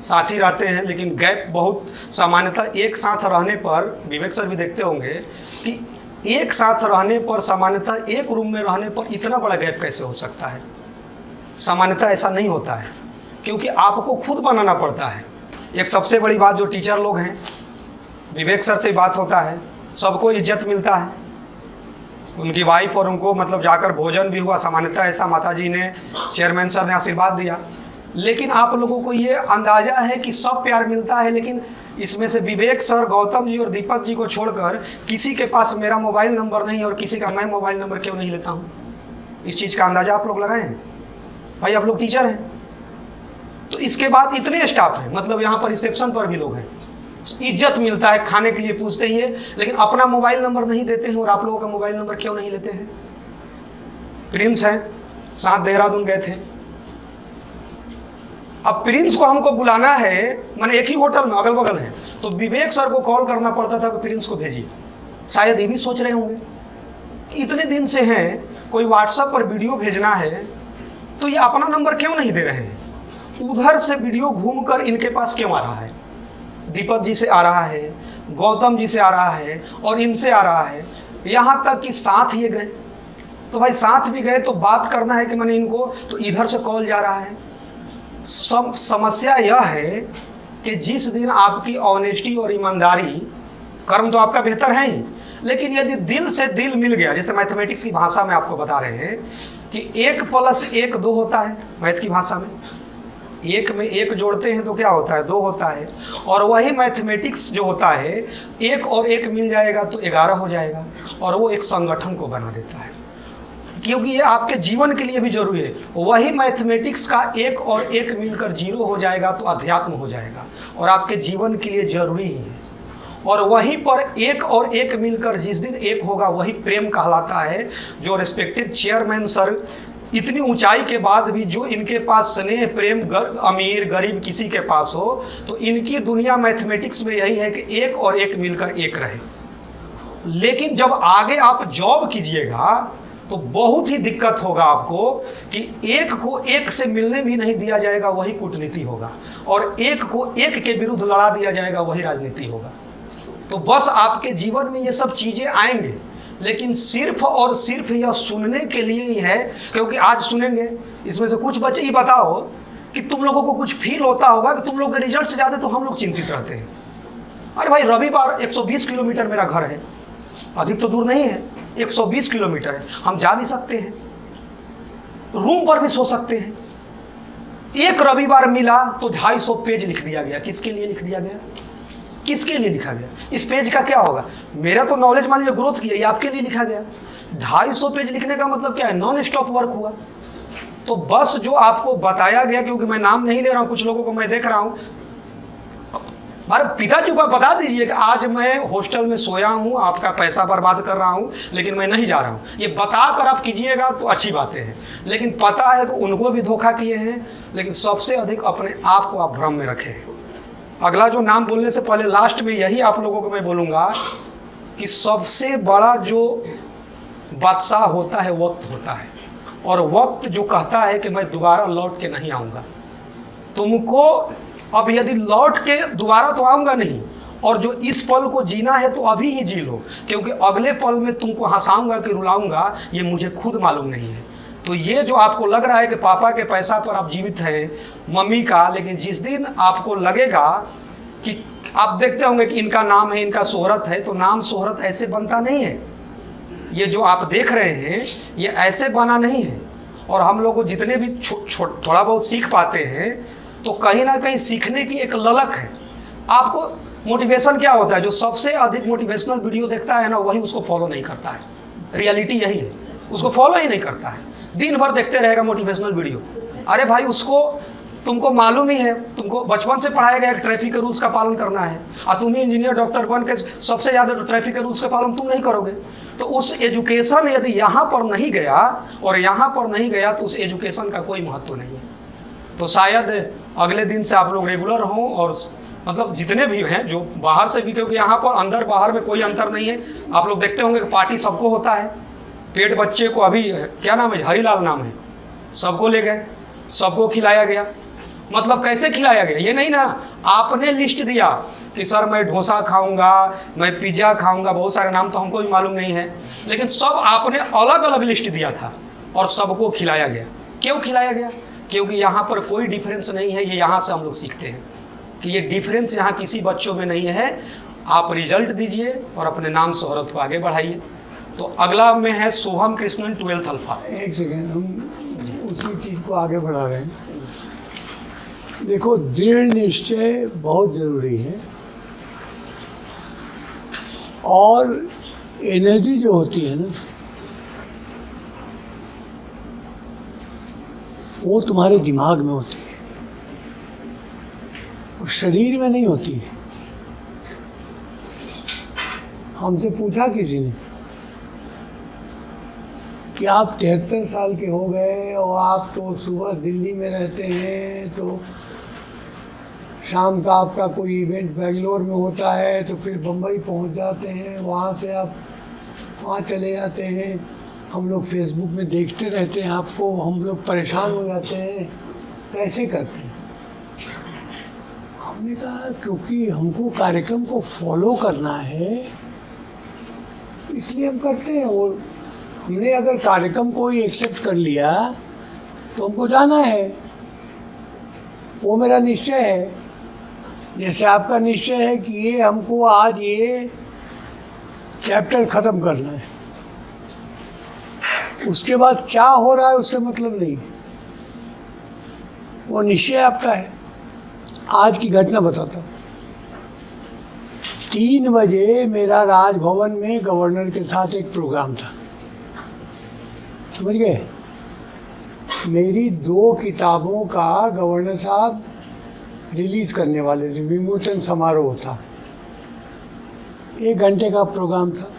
साथ ही रहते हैं, लेकिन गैप बहुत, सामान्यतः एक साथ रहने पर, विवेक सर भी देखते होंगे कि एक साथ रहने पर, सामान्यतः एक रूम में रहने पर इतना बड़ा गैप कैसे हो सकता है। सामान्यतः ऐसा नहीं होता है, क्योंकि आपको खुद बनाना पड़ता है। एक सबसे बड़ी बात, जो टीचर लोग हैं, विवेक सर से बात होता है, सबको इज्जत मिलता है, उनकी वाइफ और उनको मतलब जाकर भोजन भी हुआ, सामान्यतः ऐसा माताजी ने, चेयरमैन सर ने आशीर्वाद दिया। लेकिन आप लोगों को ये अंदाजा है कि सब प्यार मिलता है, लेकिन इसमें से विवेक सर, गौतम जी और दीपक जी को छोड़कर किसी के पास मेरा मोबाइल नंबर नहीं, और किसी का मैं मोबाइल नंबर क्यों नहीं लेता हूँ। इस चीज़ का अंदाजा आप लोग लगाए हैं? भाई आप लोग टीचर हैं, तो इसके बाद इतने स्टाफ हैं, मतलब यहाँ पर रिसेप्शन पर भी लोग हैं, इज्जत मिलता है, खाने के लिए पूछते ही है, लेकिन अपना मोबाइल नंबर नहीं देते हैं। और आप लोगों का मोबाइल नंबर क्यों नहीं लेते हैं? प्रिंस है, साथ देहरादून गए थे, अब प्रिंस को हमको बुलाना है, मैंने एक ही होटल में अगल बगल है, तो विवेक सर को कॉल करना पड़ता था कि प्रिंस को भेजिए। शायद ये भी सोच रहे होंगे कि इतने दिन से हैं, कोई व्हाट्सएप पर वीडियो भेजना है तो ये अपना नंबर क्यों नहीं दे रहे हैं? उधर से वीडियो घूमकर इनके पास क्यों आ रहा है? दीपक जी से आ रहा है, गौतम जी से आ रहा है, और इनसे आ रहा है, यहाँ तक कि साथ ये गए, तो भाई साथ भी गए तो बात करना है कि मैंने इनको, तो इधर से कॉल जा रहा है। समस्या यह है कि जिस दिन आपकी ऑनेस्टी और ईमानदारी, कर्म तो आपका बेहतर है ही, लेकिन यदि दिल से दिल मिल गया, जैसे मैथमेटिक्स की भाषा में आपको बता रहे हैं कि 1 + 1 2 होता है, मैथ की भाषा में 1 में 1 जोड़ते हैं तो क्या होता है, 2 होता है। और वही मैथमेटिक्स जो होता है 1 और 1 मिल जाएगा तो 11 हो जाएगा, और वो एक संगठन को बना देता है, क्योंकि ये आपके जीवन के लिए भी जरूरी है। वही मैथमेटिक्स का 1 और 1 मिलकर 0 हो जाएगा तो अध्यात्म हो जाएगा, और आपके जीवन के लिए जरूरी ही है। और वहीं पर 1 और 1 मिलकर जिस दिन 1 होगा वही प्रेम कहलाता है, जो रिस्पेक्टिव चेयरमैन सर इतनी ऊंचाई के बाद भी जो इनके पास स्नेह प्रेम अमीर गरीब किसी के पास हो, तो इनकी दुनिया मैथमेटिक्स में यही है कि 1 और 1 मिलकर 1 रहे। लेकिन जब आगे आप जॉब कीजिएगा तो बहुत ही दिक्कत होगा आपको कि 1 को 1 से मिलने भी नहीं दिया जाएगा, वही कूटनीति होगा, और 1 को 1 के विरुद्ध लड़ा दिया जाएगा, वही राजनीति होगा। तो बस आपके जीवन में ये सब चीजें आएंगे, लेकिन सिर्फ और सिर्फ यह सुनने के लिए ही है, क्योंकि आज सुनेंगे इसमें से कुछ बच्चे ही बताओ कि तुम लोगों को कुछ फील होता होगा कि तुम लोग के रिजल्ट से ज़्यादा तो हम लोग चिंतित रहते हैं। अरे भाई रविवार 120 किलोमीटर मेरा घर है, अधिक तो दूर नहीं है, 120 किलोमीटर है, हम जा भी सकते हैं, रूम पर भी सो सकते हैं। एक रविवार मिला तो 250 पेज लिख दिया गया। किसके लिए लिख दिया गया, किसके लिए लिखा गया? इस पेज का क्या होगा? मेरा तो नॉलेज मान लीजिए ग्रोथ किया, ये आपके लिए लिखा गया। 250 पेज लिखने का मतलब क्या है? नॉन स्टॉप वर्क हुआ। तो बस जो आपको बताया गया, क्योंकि मैं नाम नहीं ले रहा हूं, कुछ लोगों को मैं देख रहा हूं, हमारे पिताजी को बता दीजिए कि आज मैं हॉस्टल में सोया हूं, आपका पैसा बर्बाद कर रहा हूं, लेकिन मैं नहीं जा रहा हूं। ये बताकर आप कीजिएगा तो अच्छी बातें हैं, लेकिन पता है कि उनको भी धोखा किए हैं, लेकिन सबसे अधिक अपने आप को आप भ्रम में रखें। अगला जो नाम बोलने से पहले लास्ट में यही आप लोगों को मैं बोलूँगा कि सबसे बड़ा जो बादशाह होता है वक्त होता है, और वक्त जो कहता है कि मैं दोबारा लौट के नहीं आऊँगा। तुमको अब यदि लौट के दोबारा तो आऊँगा नहीं, और जो इस पल को जीना है तो अभी ही जी लो, क्योंकि अगले पल में तुमको हंसाऊँगा कि रुलाऊँगा ये मुझे खुद मालूम नहीं है। तो ये जो आपको लग रहा है कि पापा के पैसा पर आप जीवित हैं, मम्मी का, लेकिन जिस दिन आपको लगेगा कि आप देखते होंगे कि इनका नाम है, इनका शोहरत है, तो नाम शोहरत ऐसे बनता नहीं है। ये जो आप देख रहे हैं ये ऐसे बना नहीं है। और हम लोग को जितने भी थोड़ा बहुत सीख पाते हैं तो कहीं ना कहीं सीखने की एक ललक है। आपको मोटिवेशन क्या होता है? जो सबसे अधिक मोटिवेशनल वीडियो देखता है ना, वही उसको फॉलो नहीं करता है। रियलिटी यही है, उसको फॉलो ही नहीं करता है, दिन भर देखते रहेगा मोटिवेशनल वीडियो। अरे भाई उसको, तुमको मालूम ही है, तुमको बचपन से पढ़ाया गया कि ट्रैफिक के रूल्स का पालन करना है, और तुम ही इंजीनियर डॉक्टर बन के सबसे ज़्यादा ट्रैफिक के रूल्स का पालन तुम नहीं करोगे। तो उस एजुकेशन यदि यहाँ पर नहीं गया और यहाँ पर नहीं गया तो उस एजुकेशन का कोई महत्व नहीं है। तो शायद अगले दिन से आप लोग रेगुलर हों, और मतलब जितने भी हैं जो बाहर से भी, क्योंकि यहाँ पर अंदर बाहर में कोई अंतर नहीं है। आप लोग देखते होंगे कि पार्टी सबको होता है। पेट बच्चे को अभी क्या नाम है, हरीलाल नाम है, सबको ले गए, सबको खिलाया गया। मतलब कैसे खिलाया गया? ये नहीं ना आपने लिस्ट दिया कि सर मैं डोसा खाऊंगा, मैं पिज्ज़ा खाऊंगा, बहुत सारे नाम तो हमको भी मालूम नहीं है, लेकिन सब आपने अलग अलग लिस्ट दिया था और सबको खिलाया गया। क्यों खिलाया गया? क्योंकि यहाँ पर कोई डिफरेंस नहीं है। ये यहाँ से हम लोग सीखते हैं कि ये डिफरेंस यहाँ किसी बच्चों में नहीं है। आप रिजल्ट दीजिए और अपने नाम शोहरत को आगे बढ़ाइए। तो अगला में है शुभम कृष्णन 12th अल्फा। एक सेकेंड, हम उसी चीज़ को आगे बढ़ा रहे हैं। देखो, दृढ़ निश्चय बहुत ज़रूरी है, और एनर्जी जो होती है ना, वो तुम्हारे दिमाग में होती है, वो शरीर में नहीं होती है। हमसे पूछा किसी ने कि आप 73 साल के हो गए और आप तो सुबह दिल्ली में रहते हैं, तो शाम का आपका कोई इवेंट बेंगलोर में होता है, तो फिर बम्बई पहुंच जाते हैं, वहाँ से आप वहाँ चले जाते हैं, हम लोग फेसबुक में देखते रहते हैं आपको, हम लोग परेशान हो जाते हैं, कैसे करते हैं? हमने कहा क्योंकि हमको कार्यक्रम को फॉलो करना है, इसलिए हम करते हैं। और हमने अगर कार्यक्रम को ही एक्सेप्ट कर लिया तो हमको जाना है, वो मेरा निश्चय है। जैसे आपका निश्चय है कि ये हमको आज ये चैप्टर ख़त्म करना है, उसके बाद क्या हो रहा है उससे मतलब नहीं, वो निश्चय आपका है। आज की घटना बताता हूँ। 3 बजे मेरा राजभवन में गवर्नर के साथ एक प्रोग्राम था, समझ गए। मेरी 2 किताबों का गवर्नर साहब रिलीज़ करने वाले थे, विमोचन समारोह था। 1 घंटे का प्रोग्राम था,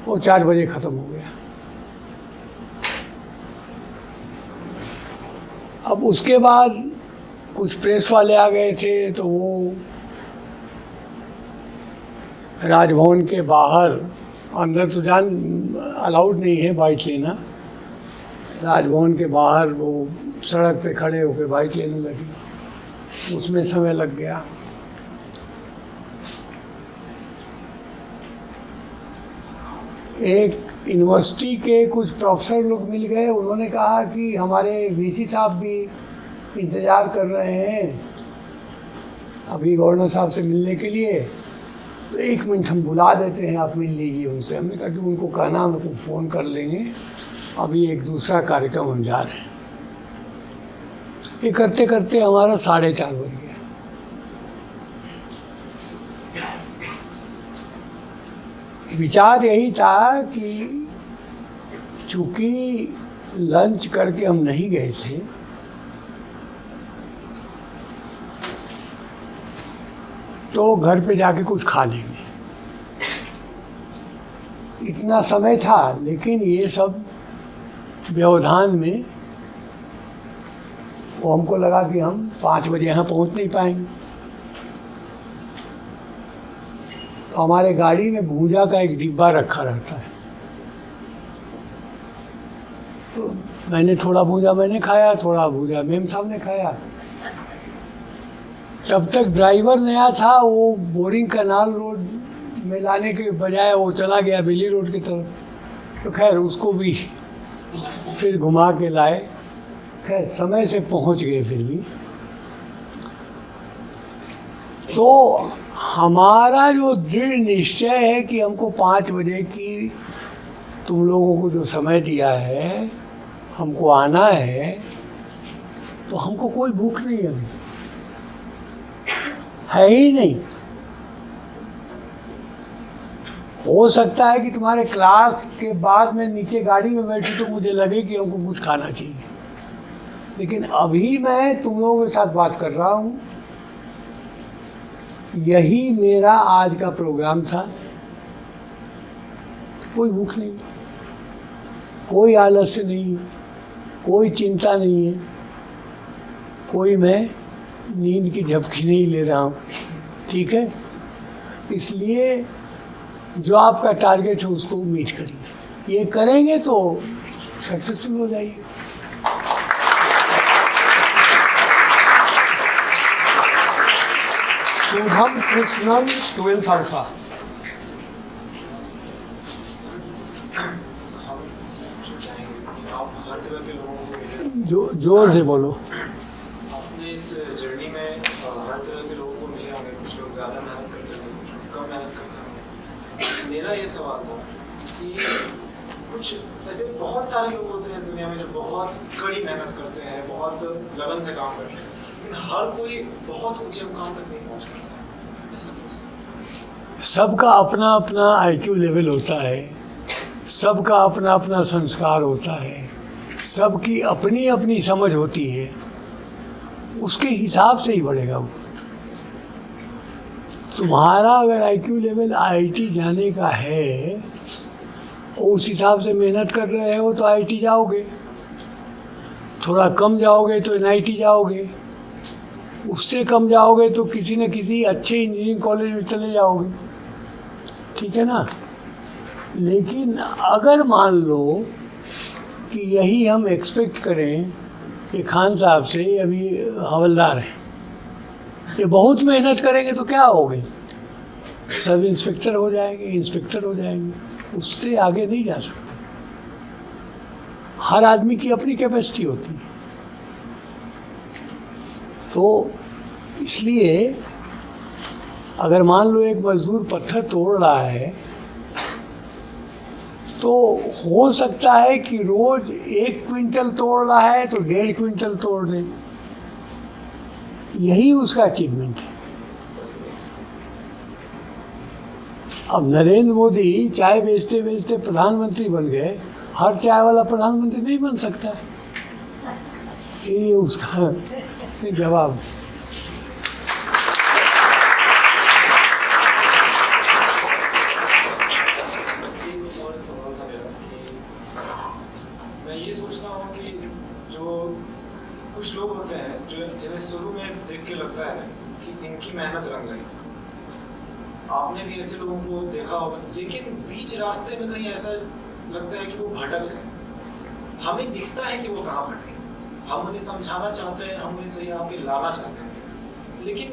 वो 4 बजे ख़त्म हो गया। अब उसके बाद कुछ प्रेस वाले आ गए थे, तो वो राजभवन के बाहर, अंदर तो जान अलाउड नहीं है बाइट लेना, राजभवन के बाहर वो सड़क पे खड़े होकर बाइट लेने लगे, उसमें समय लग गया। एक यूनिवर्सिटी के कुछ प्रोफेसर लोग मिल गए, उन्होंने कहा कि हमारे वीसी साहब भी इंतज़ार कर रहे हैं अभी गवर्नर साहब से मिलने के लिए, तो 1 मिनट हम बुला देते हैं, आप मिल लीजिए उनसे। हमने कहा कि उनको कहना हम को फ़ोन कर लेंगे, अभी एक दूसरा कार्यक्रम हम जा रहे हैं। ये करते करते हमारा 4:30 बज गया। विचार यही था कि चूँकि लंच करके हम नहीं गए थे, तो घर पे जाके कुछ खा लेंगे, इतना समय था। लेकिन ये सब व्यवधान में वो हमको लगा कि हम 5 बजे यहाँ पहुँच नहीं पाएंगे, तो हमारे गाड़ी में भूजा का एक डिब्बा रखा रहता है, तो मैंने थोड़ा भूजा मैंने खाया, थोड़ा भूजा मेम साहब ने खाया। तब तक ड्राइवर नया था, वो बोरिंग कैनाल रोड में लाने के बजाय वो चला गया बेली रोड की तरफ, तो खैर उसको भी फिर घुमा के लाए। खैर समय से पहुंच गए फिर भी। तो हमारा जो दृढ़ निश्चय है कि हमको 5 बजे की तुम लोगों को जो समय दिया है, हमको आना है, तो हमको कोई भूख नहीं अभी है ही नहीं। हो सकता है कि तुम्हारे क्लास के बाद में नीचे गाड़ी में बैठी तो मुझे लगे कि हमको कुछ खाना चाहिए, लेकिन अभी मैं तुम लोगों के साथ बात कर रहा हूँ, यही मेरा आज का प्रोग्राम था। कोई भूख नहीं, कोई आलस्य नहीं, कोई चिंता नहीं है, कोई मैं नींद की झपकी नहीं ले रहा हूँ, ठीक है। इसलिए जो आपका टारगेट है उसको मीट करिए, ये करेंगे तो सक्सेसफुल हो जाइए। Shubham Krishnan 12th alpha. जोर से बोलो। अपने इस जर्नी में हर तरह के लोगों को मिले होंगे, कुछ लोग ज़्यादा मेहनत करते हैं, कुछ लोग कम मेहनत करते होंगे। मेरा ये सवाल था कि कुछ ऐसे बहुत सारे लोग होते हैं इस दुनिया में जो बहुत कड़ी मेहनत करते हैं, बहुत लगन से काम करते हैं, लेकिन हर कोई बहुत ऊंचे मुकाम तक नहीं पहुँच पाता। ऐसा क्यों? सबका अपना अपना IQ लेवल होता है, सबका अपना अपना संस्कार होता है, सबकी अपनी अपनी समझ होती है, उसके हिसाब से ही बढ़ेगा वो। तुम्हारा अगर IQ लेवल IIT जाने का है, उस हिसाब से मेहनत कर रहे हो तो IIT जाओगे, थोड़ा कम जाओगे तो NIT जाओगे, उससे कम जाओगे तो किसी न किसी अच्छे इंजीनियरिंग कॉलेज में चले जाओगे, ठीक है ना। लेकिन अगर मान लो कि यही हम एक्सपेक्ट करें कि खान साहब से, अभी हवलदार हैं, ये बहुत मेहनत करेंगे तो क्या होगे, सब इंस्पेक्टर हो जाएंगे, इंस्पेक्टर हो जाएंगे, उससे आगे नहीं जा सकते। हर आदमी की अपनी कैपेसिटी होती है। तो इसलिए अगर मान लो एक मजदूर पत्थर तोड़ रहा है तो हो सकता है कि रोज 1 क्विंटल तोड़ रहा है तो 1.5 क्विंटल तोड़ दे, यही उसका अचीवमेंट है। अब नरेंद्र मोदी चाय बेचते बेचते प्रधानमंत्री बन गए, हर चाय वाला प्रधानमंत्री नहीं बन सकता है, ये उसका जवाब। मैं ये सोचता हूँ कि जो कुछ लोग होते हैं जो जिन्हें शुरू में देख के लगता है कि इनकी मेहनत रंग गई, आपने भी ऐसे लोगों को देखा होगा, लेकिन बीच रास्ते में कहीं ऐसा लगता है कि वो भटक गए। हमें दिखता है कि वो कहाँ भटके, हम उन्हें समझाना चाहते हैं, हम उन्हें सही राह पे लाना चाहते हैं, लेकिन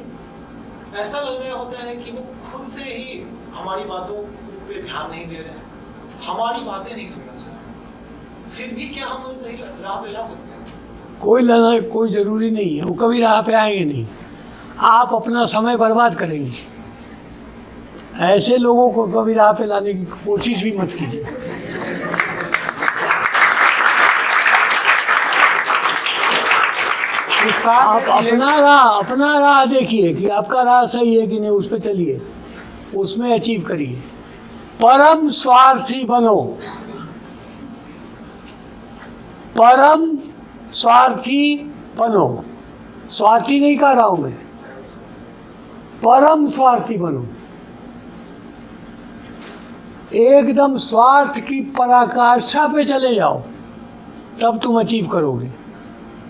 ऐसा लग रहा होता है कि वो खुद से ही हमारी बातों पे ध्यान नहीं दे रहे हैं, हमारी बातें नहीं सुनना चाह रहे। फिर भी क्या हम उन्हें सही राह पे ला सकते हैं? कोई लाना कोई ज़रूरी नहीं है, वो कभी राह पे आएंगे नहीं। आप अपना समय बर्बाद करेंगे, ऐसे लोगों को कभी राह पे लाने की कोशिश भी मत कीजिए। आप अपना राह देखिए कि आपका राह सही है कि नहीं, उस पर चलिए, उसमें अचीव करिए। परम स्वार्थी बनो, परम स्वार्थी बनो। स्वार्थी नहीं कह रहा हूं मैं, परम स्वार्थी बनो। एकदम स्वार्थ की पराकाष्ठा पे चले जाओ, तब तुम अचीव करोगे।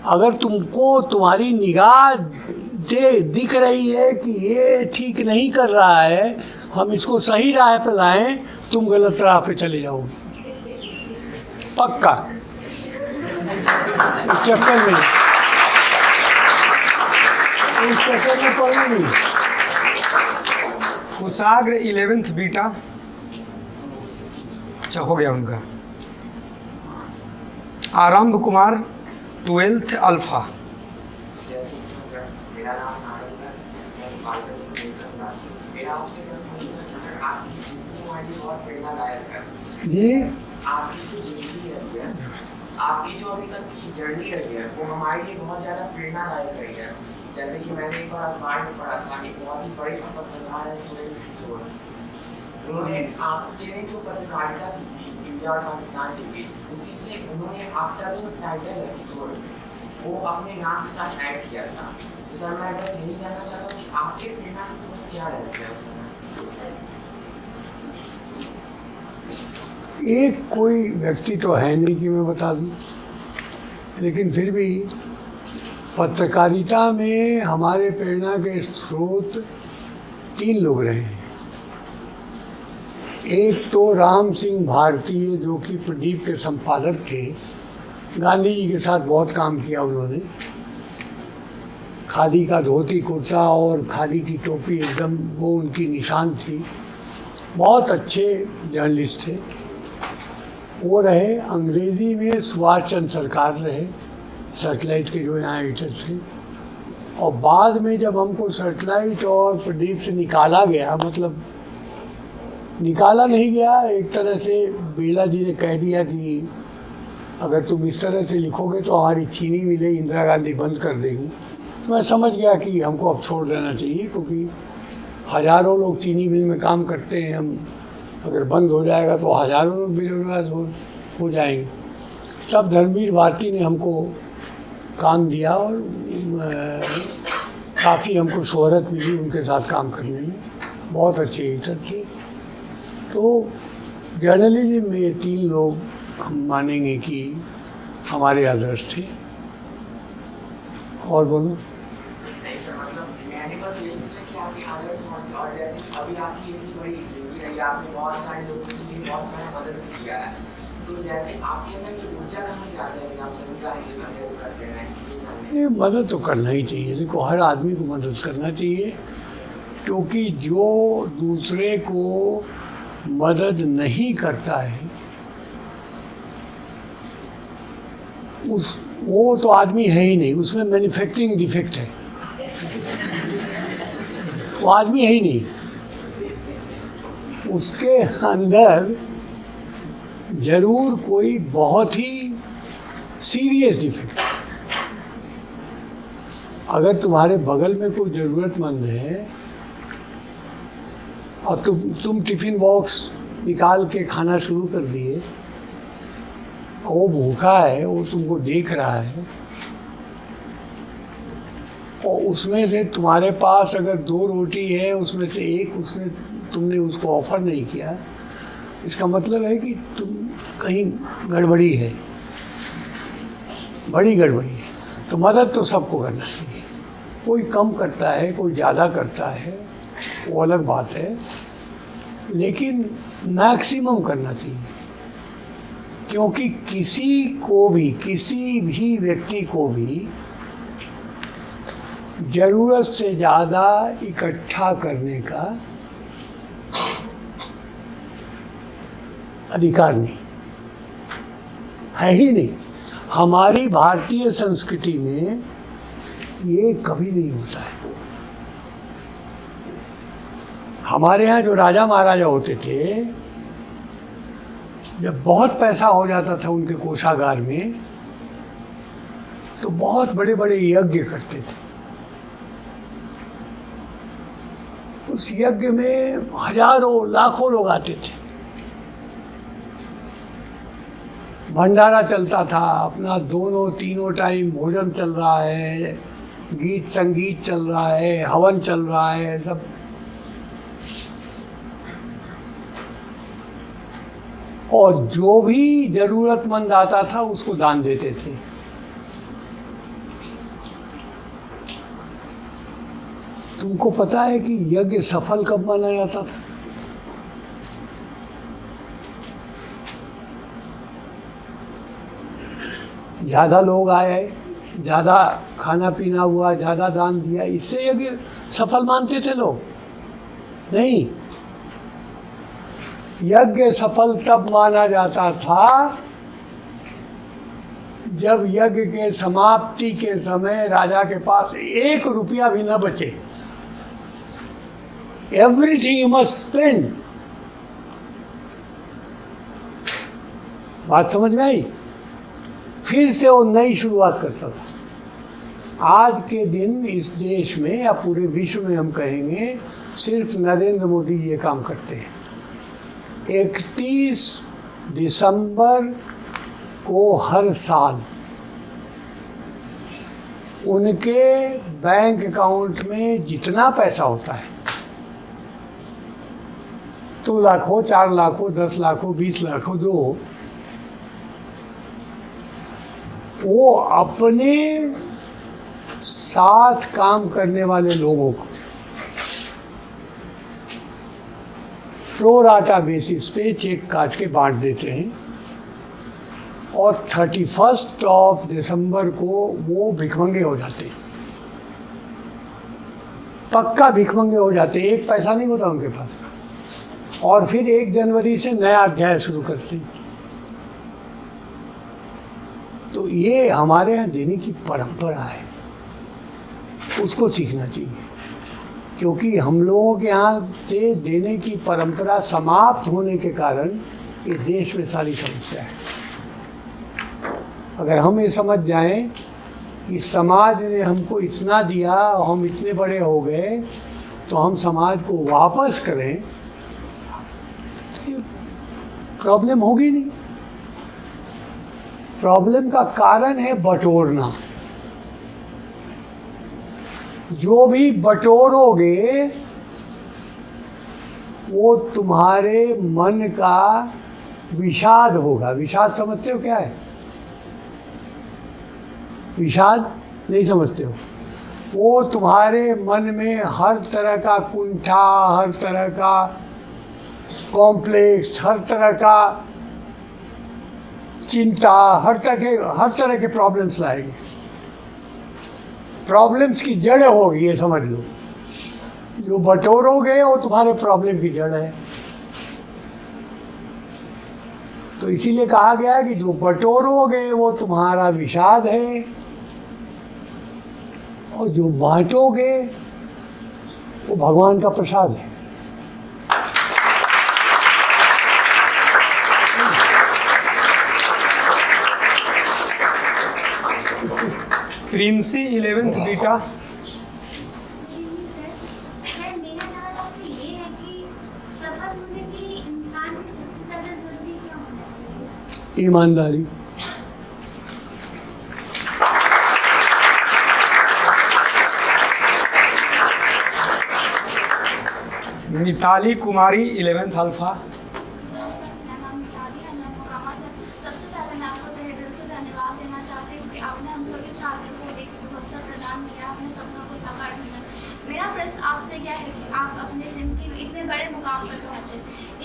अगर तुमको तुम्हारी निगाह दिख रही है कि ये ठीक नहीं कर रहा है, हम इसको सही राह पे लाएं, तुम गलत राह पे चले जाओगे पक्का। इस चक्कर में पड़ना नहीं। कुशाग्र 11th बीटा, अच्छा हो गया उनका। आरंभ कुमार 12th अल्फा। मेरा नाम आनंद है, मैं फादर हूं। मेरा आपसे प्रश्न है सर, आपकी जिंदगी हमारी बहुत प्रेरणादायक है जी। आपकी जो जिंदगी रही है, आपकी जो अभी तक की जर्नी रही है, वो हमारे लिए बहुत ज़्यादा प्रेरणादायक रही है। जैसे कि मैंने एक बार अखबार में पढ़ा था, एक बहुत ही बड़े पत्रकार है सुरेंद्र किशोर, उन्होंने आपके लिए जो पत्रकारिता की थी इंडिया और पाकिस्तान के बीच, उसी से उन्होंने आपका जो टाइटल है किशोर, वो अपने नाम के साथ ऐड किया था। तो सर मैं बस यही जानना चाहता हूँ कि आपके प्रेरणा की सोच क्या रहती है उस समय? एक कोई व्यक्ति तो है नहीं कि मैं बता दूं, लेकिन फिर भी पत्रकारिता में हमारे प्रेरणा के स्रोत 3 लोग रहे हैं। एक तो राम सिंह भारतीय, जो कि प्रदीप के संपादक थे, गांधी जी के साथ बहुत काम किया उन्होंने। खादी का धोती कुर्ता और खादी की टोपी एकदम वो उनकी निशान थी, बहुत अच्छे जर्नलिस्ट थे वो रहे। अंग्रेज़ी में सुभाष चंद्र सरकार रहे, सेटेलाइट के जो यहाँ एडिटर थे। और बाद में जब हमको सेटेलाइट और प्रदीप से निकाला गया, मतलब निकाला नहीं गया, एक तरह से बिरला जी ने कह दिया कि अगर तुम इस तरह से लिखोगे तो हमारी चीनी मिलें इंदिरा गांधी बंद कर देगी। तो मैं समझ गया कि हमको अब छोड़ देना चाहिए, क्योंकि हज़ारों लोग चीनी मिल में काम करते हैं, हम अगर बंद हो जाएगा तो हज़ारों लोग बेरोजगार हो जाएंगे। तब धर्मवीर भारती ने हमको काम दिया और काफ़ी हमको शोहरत मिली उनके साथ काम करने में, बहुत अच्छे एडिटर थे। तो जर्नलिज्म में 3 लोग हम मानेंगे कि हमारे आदर्श थे। और बोलो। नहीं सर, मतलब मैंने बस यही पूछा कि आपके आदर्श और जैसे अभी आपकी इतनी बड़ी जिंदगी रही, आपने बहुत सारे लोगों के लिए बहुत सारा मदद किया है, तो जैसे आपके अंदर की ऊर्जा कहाँ से आती है कि आप सभी का मदद करते हैं? ये मदद तो करना ही चाहिए। देखो, हर आदमी को मदद करना चाहिए, क्योंकि जो दूसरे को मदद नहीं करता है वो तो आदमी है ही नहीं, उसमें मैन्युफैक्चरिंग डिफेक्ट है, वो आदमी है ही नहीं, उसके अंदर जरूर कोई बहुत ही सीरियस डिफेक्ट है। अगर तुम्हारे बगल में कोई ज़रूरतमंद है और तुम टिफ़िन बॉक्स निकाल के खाना शुरू कर दिए, वो भूखा है, वो तुमको देख रहा है, और उसमें से तुम्हारे पास अगर 2 रोटी है, उसमें से एक तुमने उसको ऑफ़र नहीं किया, इसका मतलब है कि तुम कहीं गड़बड़ी है, बड़ी गड़बड़ी है। तो मदद तो सबको करना चाहिए, कोई कम करता है, कोई ज़्यादा करता है, वो अलग बात है, लेकिन मैक्सिमम करना चाहिए। क्योंकि किसी भी व्यक्ति को भी ज़रूरत से ज़्यादा इकट्ठा करने का अधिकार नहीं है, ही नहीं। हमारी भारतीय संस्कृति में ये कभी नहीं होता है। हमारे यहाँ जो राजा महाराजा होते थे, जब बहुत पैसा हो जाता था उनके कोषागार में, तो बहुत बड़े बड़े यज्ञ करते थे। उस यज्ञ में हजारों लाखों लोग आते थे, भंडारा चलता था, अपना 2-3 टाइम भोजन चल रहा है, गीत संगीत चल रहा है, हवन चल रहा है, सब। और जो भी जरूरतमंद आता था उसको दान देते थे। तुमको पता है कि यज्ञ सफल कब माना जाता था? ज़्यादा लोग आए, ज़्यादा खाना पीना हुआ, ज़्यादा दान दिया, इससे यज्ञ सफल मानते थे लोग? नहीं, यज्ञ सफल तब माना जाता था जब यज्ञ के समाप्ति के समय राजा के पास 1 रुपया भी न बचे। Everything you must spend. बात समझ में आई? फिर से वो नई शुरुआत करता था। आज के दिन इस देश में या पूरे विश्व में हम कहेंगे सिर्फ नरेंद्र मोदी ये काम करते हैं। 31 दिसंबर को हर साल उनके बैंक अकाउंट में जितना पैसा होता है, 2 लाख हो, 4 लाख हो, 10 लाख हो, 20 लाख हो, जो हो, वो अपने साथ काम करने वाले लोगों को प्रो राटा बेसिस पे चेक काट के बांट देते हैं, और 31 दिसंबर को वो भिखमंगे हो जाते हैं, पक्का भिखमंगे हो जाते हैं, 1 पैसा नहीं होता उनके पास। और फिर 1 जनवरी से नया अध्याय शुरू करते हैं। तो ये हमारे यहाँ देने की परंपरा है, उसको सीखना चाहिए। क्योंकि हम लोगों के यहाँ से देने की परंपरा समाप्त होने के कारण ये देश में सारी समस्या है। अगर हम ये समझ जाएं कि समाज ने हमको इतना दिया और हम इतने बड़े हो गए, तो हम समाज को वापस करें, तो प्रॉब्लम होगी नहीं। प्रॉब्लम का कारण है बटोरना। जो भी बटोरोगे वो तुम्हारे मन का विषाद होगा। विषाद समझते हो क्या है? विषाद नहीं समझते हो? वो तुम्हारे मन में हर तरह का कुंठा, हर तरह का कॉम्प्लेक्स, हर तरह का चिंता, हर तरह के प्रॉब्लम्स लाएंगे। प्रॉब्लम्स की जड़ होगी, ये समझ लो। जो बटोरोगे वो तुम्हारे प्रॉब्लम की जड़ है। तो इसीलिए कहा गया है कि जो बटोरोगे वो तुम्हारा विषाद है, और जो बांटोगे वो भगवान का प्रसाद है। Princy 11th beta. सर मेरा सवाल आपसे ये है कि सफल होने के लिए इंसान की सबसे ज्यादा जरूरी क्या होना चाहिए? ईमानदारी। मिताली कुमारी 11th अल्फा। सबसे पहले मैं आपको तहे दिल से धन्यवाद देना चाहती हूँ कि आपने हम सभी छात्रों को एक अवसर प्रदान किया अपने सपनों को साकार करने। मेरा प्रश्न आपसे यह है कि आप अपने ज़िंदगी में इतने बड़े मुकाम पर पहुँचे।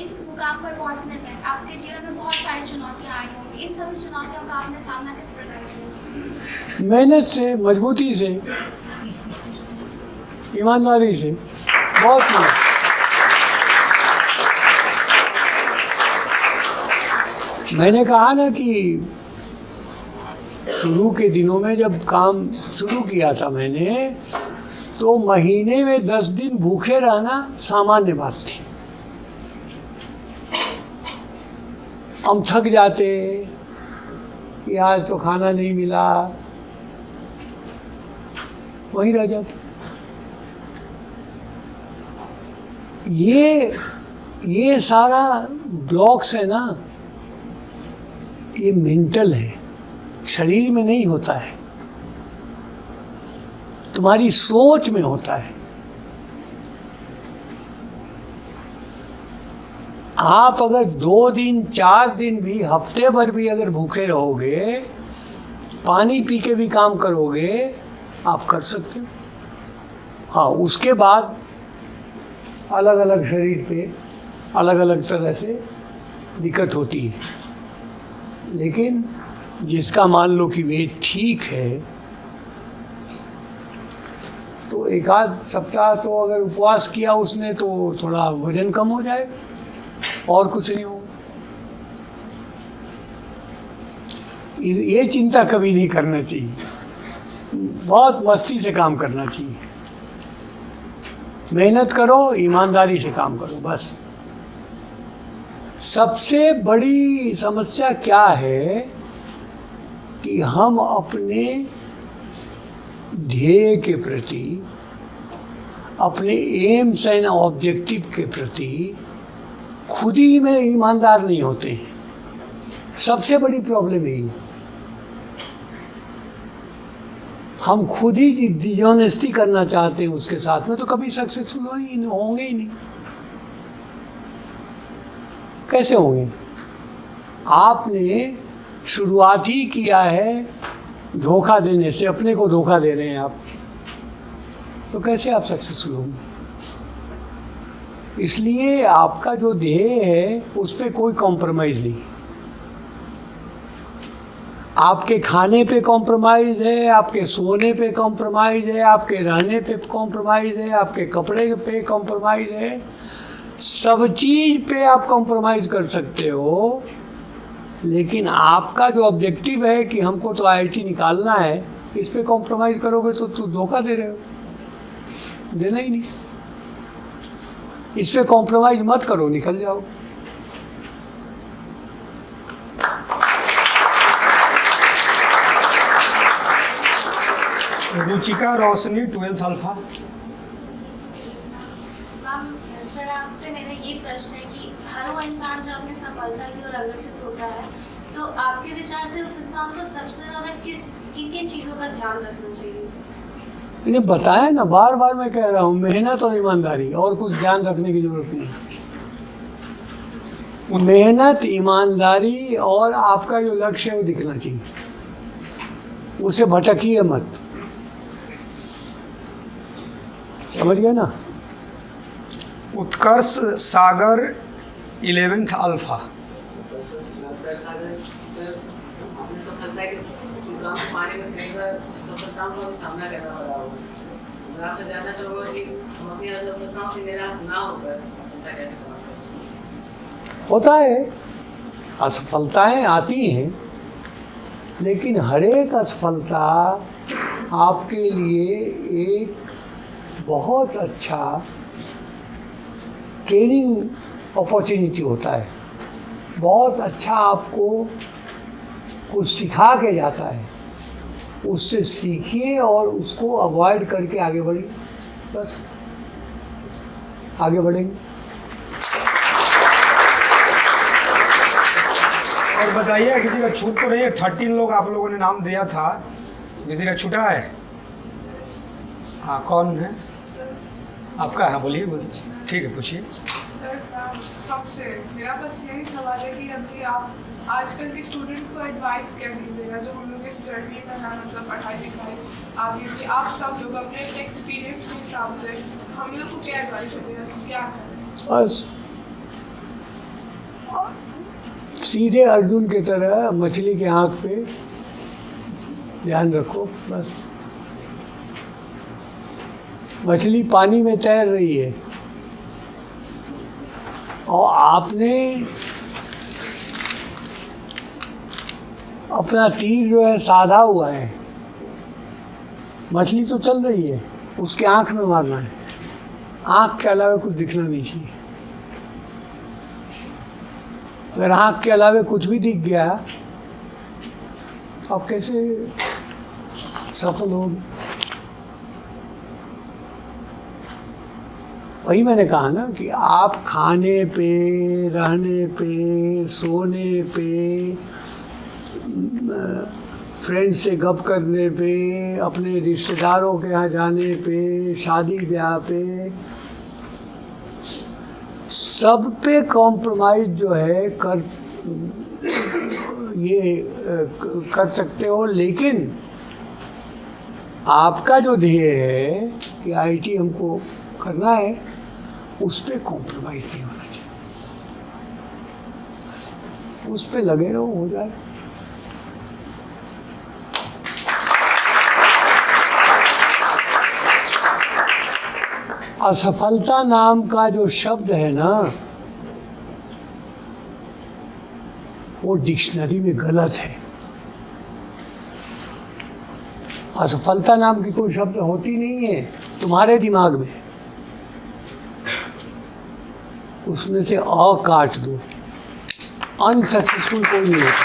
इन मुकाम पर पहुँचने में आपके जीवन में बहुत सारी चुनौतियाँ आई होंगी। इन सभी चुनौतियों का आपने सामना किस प्रकार किया? मेहनत से, मजबूती से, ईमानदारी से, बहुत मेहनत। मैंने कहा ना कि शुरू के दिनों में जब काम शुरू किया था मैंने, तो महीने में 10 दिन भूखे रहना सामान्य बात थी। हम थक जाते कि आज तो खाना नहीं मिला, वहीं रह जाते। ये सारा ब्लॉक्स है ना, ये मेंटल है, शरीर में नहीं होता है, तुम्हारी सोच में होता है। आप अगर 2 दिन 4 दिन भी, हफ्ते भर भी अगर भूखे रहोगे, पानी पी के भी काम करोगे, आप कर सकते हो। हाँ, उसके बाद अलग अलग शरीर पे अलग अलग तरह से दिक्कत होती है, लेकिन जिसका मान लो कि वेट ठीक है, तो 1 आध सप्ताह तो अगर उपवास किया उसने तो थोड़ा वजन कम हो जाए, और कुछ नहीं हो। ये चिंता कभी नहीं करना चाहिए, बहुत मस्ती से काम करना चाहिए। मेहनत करो, ईमानदारी से काम करो, बस। सबसे बड़ी समस्या क्या है कि हम अपने ध्येय के प्रति, अपने एम्स एंड ऑब्जेक्टिव के प्रति खुद ही में ईमानदार नहीं होते हैं। सबसे बड़ी प्रॉब्लम यही है। हम खुद ही डिसऑनेस्टी करना चाहते हैं उसके साथ में, तो कभी सक्सेसफुल होंगे ही नहीं। कैसे होंगे? आपने शुरुआत ही किया है धोखा देने से, अपने को धोखा दे रहे हैं आप, तो कैसे आप सक्सेसफुल होंगे? इसलिए आपका जो ध्येय है उस पर कोई कॉम्प्रोमाइज़ नहीं। आपके खाने पे कॉम्प्रोमाइज़ है, आपके सोने पे कॉम्प्रोमाइज़ है, आपके रहने पे कॉम्प्रोमाइज़ है, आपके कपड़े पे कॉम्प्रोमाइज़ है, सब चीज़ पे आप कॉम्प्रोमाइज़ कर सकते हो। लेकिन आपका जो ऑब्जेक्टिव है कि हमको तो IIT निकालना है, इस पे कॉम्प्रोमाइज़ करोगे तो धोखा दे रहे हो, देना ही नहीं। इस पे कॉम्प्रोमाइज़ मत करो, निकल जाओ। रुचिका रोशनी 12th अल्फा। मैम, सर आपसे मेरा ये प्रश्न है कि हर वो इंसान जो अपनी सफलता की ओर अग्रसर होता है, तो आपके विचार से उस इंसान को सबसे ज़्यादा किन चीज़ों का ध्यान रखना चाहिए? इन्हें बताया ना, बार बार मैं कह रहा हूँ, मेहनत और ईमानदारी, और कुछ ध्यान रखने की जरूरत नहीं। मेहनत, ईमानदारी और आपका जो लक्ष्य है वो दिखना चाहिए, उसे भटकिए मत। समझ गए ना? उत्कर्ष सागर 11th अल्फा। अपने सफलता के इस मुकाम को पाने में कई बार सफलताओं का भी सामना करना पड़ा होगा। मैं आपसे जानना चाहूँगा कि हम अपनी असफलताओं से निराश ना होकर सफलता कैसे प्राप्त कर सकते हैं? होता है, असफलताएं आती हैं, लेकिन हर एक असफलता आपके लिए एक बहुत अच्छा ट्रेनिंग अपॉर्चुनिटी होता है, बहुत अच्छा आपको कुछ सिखा के जाता है। उससे सीखिए और उसको अवॉइड करके आगे बढ़िए, बस आगे बढ़ेंगे। और बताइए, किसी का छूट तो नहीं है? 13 लोग आप लोगों ने नाम दिया था, किसी का छूटा है? हाँ, कौन है आपका? हाँ बोलिए बोलिए, ठीक है पूछिए। सर सबसे मेरा बस यही सवाल है कि अभी आप आजकल के स्टूडेंट्स को एडवाइस क्या दीजिएगा जो हम लोग इस जर्नी में ना, मतलब पढ़ाई लिखाई आगे भी आप सब लोग अपने एक्सपीरियंस के हिसाब से हम लोग को क्या एडवाइस दीजिएगा कि क्या करें? बस सीधे अर्जुन की तरह मछली के आँख पे ध्यान रखो, बस। मछली पानी में तैर रही है और आपने अपना तीर जो है साधा हुआ है, मछली तो चल रही है, उसके आँख में मारना है, आँख के अलावा कुछ दिखना नहीं चाहिए। अगर आँख के अलावा कुछ भी दिख गया आप कैसे सफल होंगे? वही मैंने कहा ना कि आप खाने पे, रहने पे, सोने पे, फ्रेंड से गप करने पे, अपने रिश्तेदारों के यहाँ जाने पे, शादी ब्याह पे, सब पे कॉम्प्रोमाइज़ जो है कर सकते हो, लेकिन आपका जो ध्येय है कि आईटी हमको करना है, उस पे कॉम्प्रोमाइज़ नहीं होना चाहिए, उस पे लगे रहो, हो जाए। असफलता नाम का जो शब्द है ना, वो डिक्शनरी में गलत है। असफलता नाम की कोई शब्द होती नहीं है तुम्हारे दिमाग में, उसमें से अ काट दो, अनसक्सेसफुल कोई नहीं होता।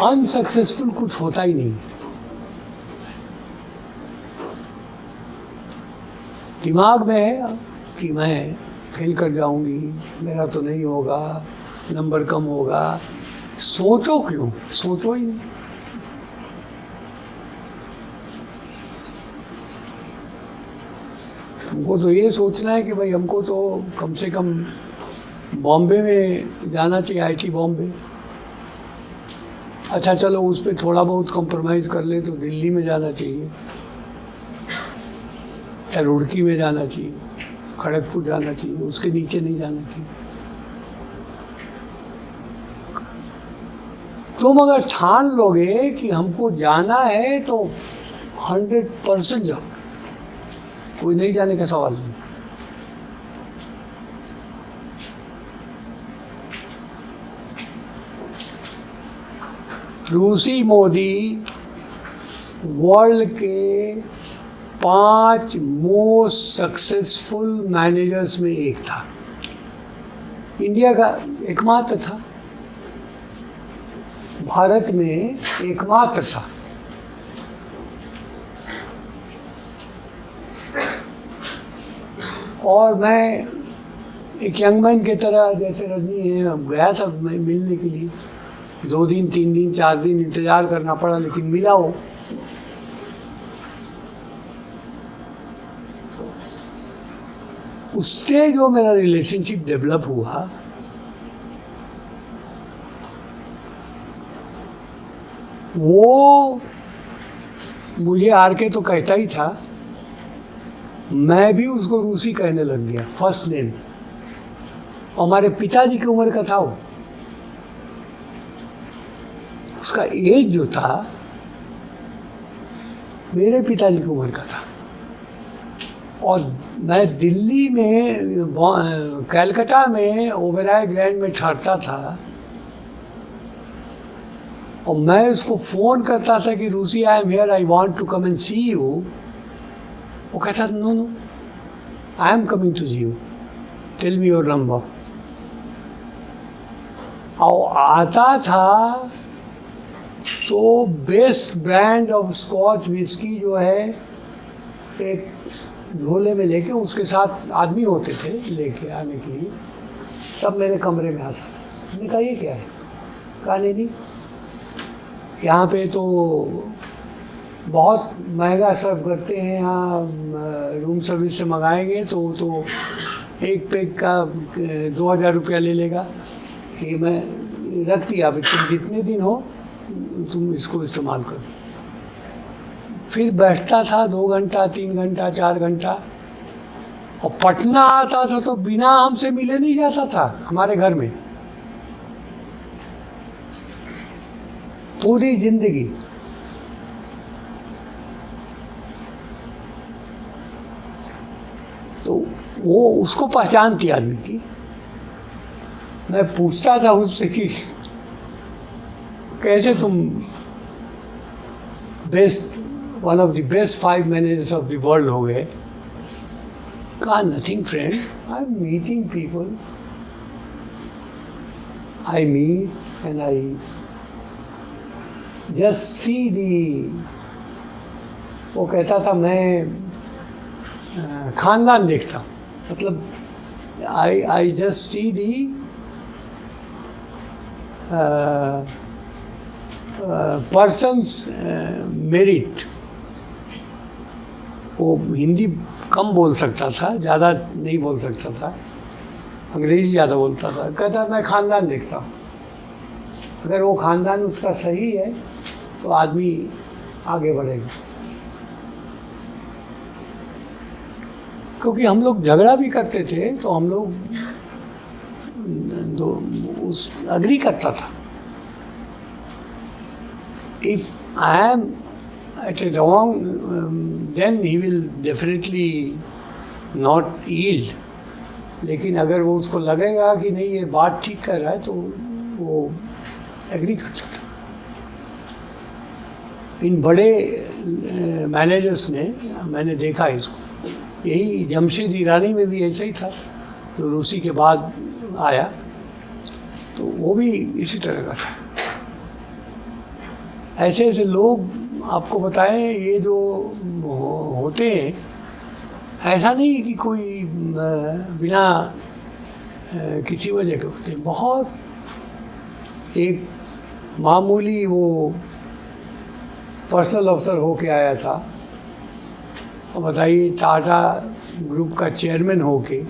अनसक्सेसफुल कुछ होता ही नहीं। दिमाग में है कि मैं फेल कर जाऊंगी, मेरा तो नहीं होगा, नंबर कम होगा। सोचो क्यों? सोचो ही नहीं। तुमको तो ये सोचना है कि भाई हमको तो कम से कम बॉम्बे में जाना चाहिए, आईटी बॉम्बे। अच्छा चलो उस पर थोड़ा बहुत कॉम्प्रोमाइज़ कर ले तो दिल्ली में जाना चाहिए, या रुड़की में जाना चाहिए, खड़गपुर जाना चाहिए, उसके नीचे नहीं जाना चाहिए। तुम अगर ठान लोगे कि हमको जाना है तो 100% जाओ, कोई नहीं जाने का सवाल नहीं। रूसी मोदी वर्ल्ड के 5 मोस्ट सक्सेसफुल मैनेजर्स में एक था, इंडिया का एकमात्र था, भारत में एकमात्र था। और मैं एक यंग मैन की तरह, जैसे रजनी है, गया था मैं मिलने के लिए। 2 दिन 3 दिन 4 दिन इंतज़ार करना पड़ा, लेकिन मिला वो। उससे जो मेरा रिलेशनशिप डेवलप हुआ, वो मुझे आरके तो कहता ही था, मैं भी उसको रूसी कहने लग गया, फर्स्ट नेम। हमारे पिताजी की उम्र का था वो। उसका एज जो था मेरे पिताजी की उम्र का था। और मैं दिल्ली में कलकत्ता में ओबेरॉय ग्रैंड में ठहरता था, और मैं उसको फ़ोन करता था कि Rusi I am here, I want to come and see you. वो कहता था no no, I am coming to see you, tell me your number. और आता था तो best brand of scotch whisky जो है एक झोले में लेके, उसके साथ आदमी होते थे लेके आने के लिए, सब मेरे कमरे में आता था। मैंने कहा ये क्या है? कहा नहीं, यहाँ पे तो बहुत महंगा सर्व करते हैं, यहाँ रूम सर्विस से मंगाएंगे तो एक पैक का 2000 रुपया ले लेगा। कि मैं रख दिया, तुम जितने दिन हो तुम इसको इस्तेमाल करो। फिर बैठता था 2 घंटा 3 घंटा 4 घंटा, और पटना आता था तो बिना हमसे मिले नहीं जाता था हमारे घर में पूरी जिंदगी। तो वो उसको पहचान थी आदमी की। मैं पूछता था उससे कि कैसे तुम best one of the best 5 managers of the world हो गए? कहा nothing friend, I am meeting people, I meet and I just see the. वो कहता था मैं खानदान देखता हूँ, मतलब I just see the person's merit. वो हिंदी कम बोल सकता था, ज़्यादा नहीं बोल सकता था, अंग्रेज़ी ज़्यादा बोलता था। कहता मैं ख़ानदान देखता हूँ, अगर वो ख़ानदान उसका सही है तो आदमी आगे बढ़ेगा। क्योंकि हम लोग झगड़ा भी करते थे तो हम लोग उस अग्री करता था। If I am at a wrong, then he will definitely not yield. लेकिन अगर वो उसको लगेगा कि नहीं ये बात ठीक कर रहा है तो वो एग्री करता था। इन बड़े मैनेजर्स ने मैंने देखा इसको, यही जमशेद ईरानी में भी ऐसा ही था जो रूसी के बाद आया, तो वो भी इसी तरह का था। ऐसे ऐसे लोग आपको बताएं, ये जो होते हैं, ऐसा नहीं कि कोई बिना किसी वजह के होते हैं। बहुत एक मामूली वो पर्सनल अफसर होके आया था, और बताइए टाटा ग्रुप का चेयरमैन होके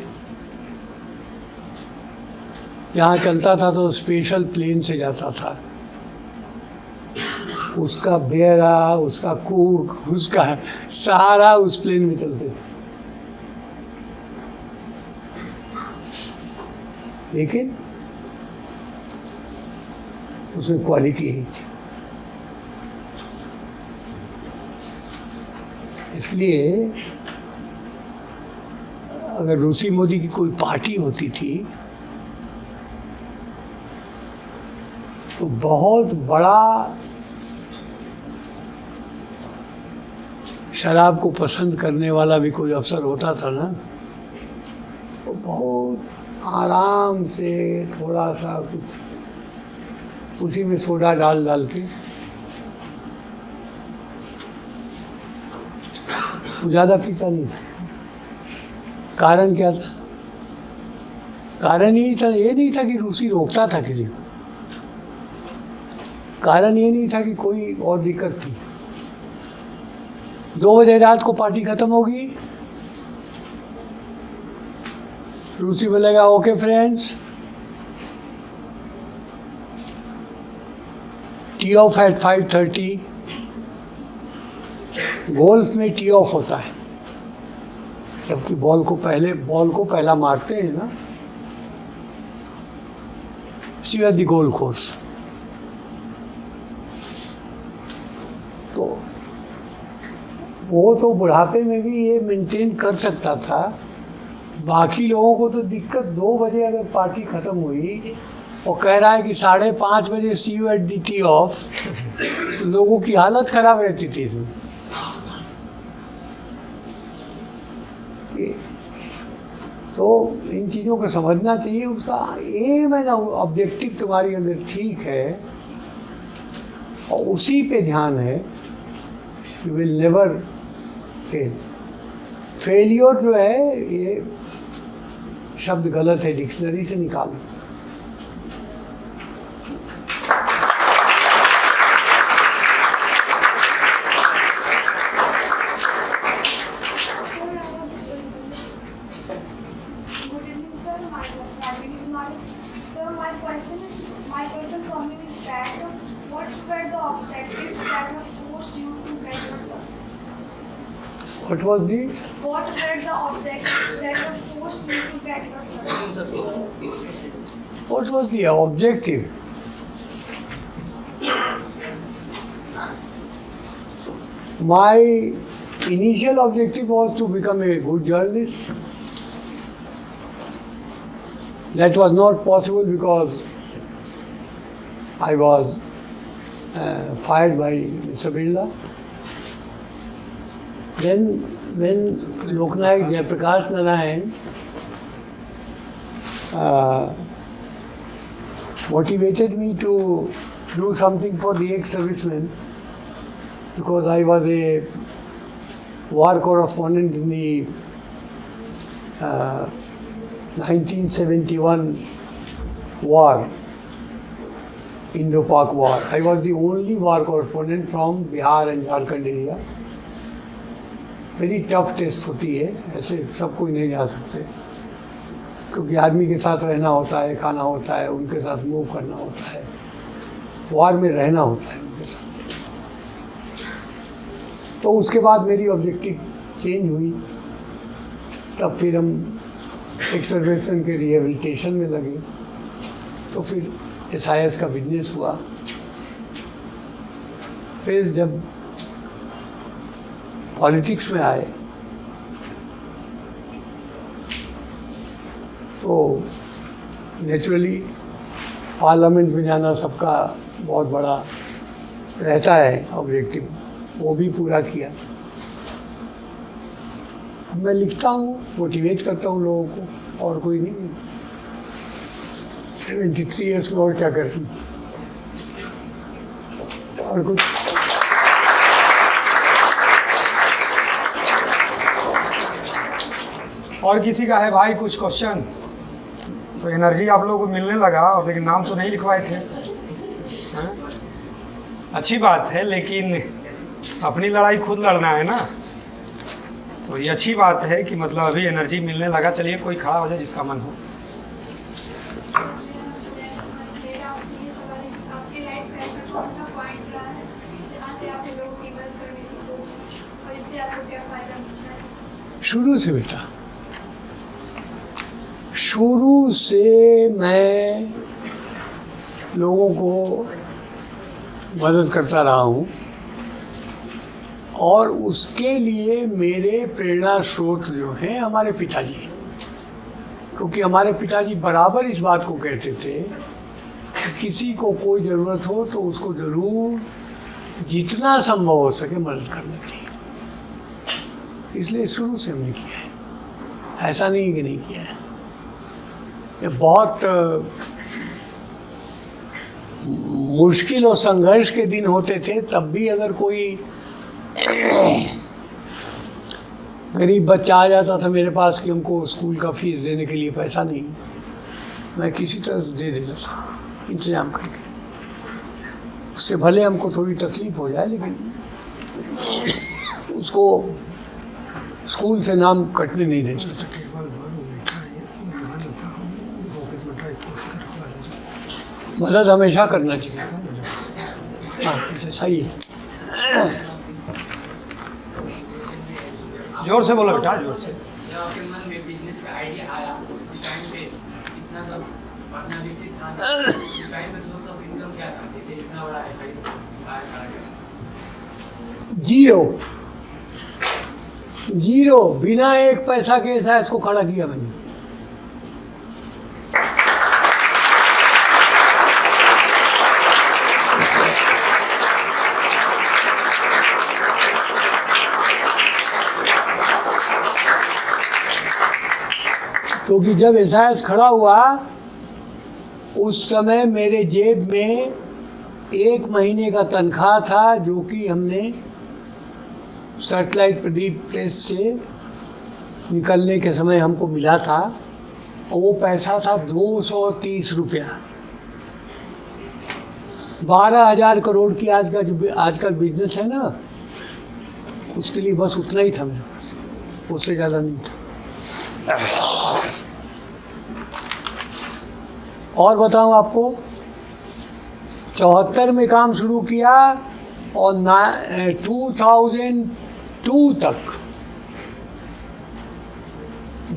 यहाँ चलता था तो स्पेशल प्लेन से जाता था। उसका बेरा, उसका कुक, उसका सारा उस प्लेन में चलते थे। लेकिन उसमें क्वालिटी ही थी। इसलिए अगर रूसी मोदी की कोई पार्टी होती थी तो बहुत बड़ा शराब को पसंद करने वाला भी कोई अफसर होता था ना, तो बहुत आराम से थोड़ा सा कुछ उसी में सोडा डाल डाल के, ज़्यादा पीता नहीं था। कारण क्या था? कारण ये था, ये नहीं था कि रूसी रोकता था किसी को, कारण ये नहीं था कि कोई और दिक्कत थी। 2 बजे रात को पार्टी खत्म होगी, रूसी बोलेगा okay friends, tee off at 5:30। Golf में टी ऑफ होता है, जबकि बॉल को पहला मारते हैं ना, सीधा दी गोल कोर्स। तो वो तो बुढ़ापे में भी ये मेंटेन कर सकता था। बाकी लोगों को तो दिक्कत 2 बजे अगर पार्टी ख़त्म हुई और कह रहा है कि 5:30 बजे see you at the top, तो लोगों की हालत ख़राब रहती थी इसमें। तो इन चीज़ों को समझना चाहिए। उसका एम है ना, ऑब्जेक्टिव तुम्हारी अगर ठीक है और उसी पे ध्यान है, you will never fail. Failure जो है ये शब्द गलत है, डिक्शनरी से निकालो। What was the? What were the objectives that were forced you to get your success? What was the objective? My initial objective was to become a good journalist. That was not possible because I was fired by Mr. Birla. Then when Loknayak Jayaprakash Narayan motivated me to do something for the ex-servicemen, because I was a war correspondent in the 1971 war, Indo-Pak war. I was the only war correspondent from Bihar and Jharkhand area. Very tough test होती है, ऐसे सब कोई नहीं जा सकते, क्योंकि army के साथ रहना होता है, खाना होता है, उनके साथ मूव करना होता है, वार में रहना होता है उनके साथ। तो उसके बाद मेरी ऑब्जेक्टिव चेंज हुई। तब फिर हम एक्स-सर्विसमैन के रिहेबिलिटेशन में लगे, तो फिर SIS का बिजनेस हुआ। फिर जब पॉलिटिक्स में आए तो नेचुरली पार्लियामेंट में जाना सबका बहुत बड़ा रहता है ऑब्जेक्टिव, वो भी पूरा किया। अब मैं लिखता हूँ, मोटिवेट करता हूँ लोगों को, और कोई नहीं। 73 ईयर्स में और क्या करती, और कुछ। और किसी का है भाई कुछ क्वेश्चन? तो एनर्जी आप लोगों को मिलने लगा, और लेकिन नाम तो नहीं लिखवाए थे। हाँ? अच्छी बात है, लेकिन अपनी लड़ाई खुद लड़ना है ना, तो ये अच्छी बात है कि मतलब अभी एनर्जी मिलने लगा। चलिए कोई खड़ा हो जाए जिसका मन हो। शुरू से बेटा, शुरू से मैं लोगों को मदद करता रहा हूँ, और उसके लिए मेरे प्रेरणा स्रोत जो हैं हमारे पिताजी, क्योंकि हमारे पिताजी बराबर इस बात को कहते थे कि किसी को कोई ज़रूरत हो तो उसको ज़रूर जितना संभव हो सके मदद करना चाहिए। इसलिए शुरू से हमने किया है, ऐसा नहीं कि नहीं किया है। ये बहुत मुश्किल और संघर्ष के दिन होते थे, तब भी अगर कोई गरीब बच्चा आ जाता था मेरे पास कि हमको स्कूल का फीस देने के लिए पैसा नहीं, मैं किसी तरह से दे देता था इंतजाम करके। उससे भले हमको थोड़ी तकलीफ हो जाए, लेकिन उसको स्कूल से नाम कटने नहीं देता था। मदद हमेशा करना चाहिए। हाँ सही। जोर से बोलो बेटा, जोर से। जब आपके मन में बिजनेस का आइडिया आया, उस टाइम पे इतना सब पढ़ना विकसित था, उस टाइम पे सोर्स ऑफ इनकम क्या था जिससे इतना बड़ा ऐसा ही कार्य करा गया? जीरो। जीरो, बिना एक पैसा के एसआईएस को खड़ा किया मैंने। क्योंकि जब एसआईएस खड़ा हुआ उस समय मेरे जेब में 1 महीने का तनख्वाह था, जो कि हमने सैटेलाइट प्रदीप प्रेस से निकलने के समय हमको मिला था, और वो पैसा था 230 रुपया। 12,000 करोड़ की आज का बिजनेस है ना, उसके लिए बस उतना ही था मेरे पास, उससे ज़्यादा नहीं था। और बताऊं आपको, 74 में काम शुरू किया और 2002 तक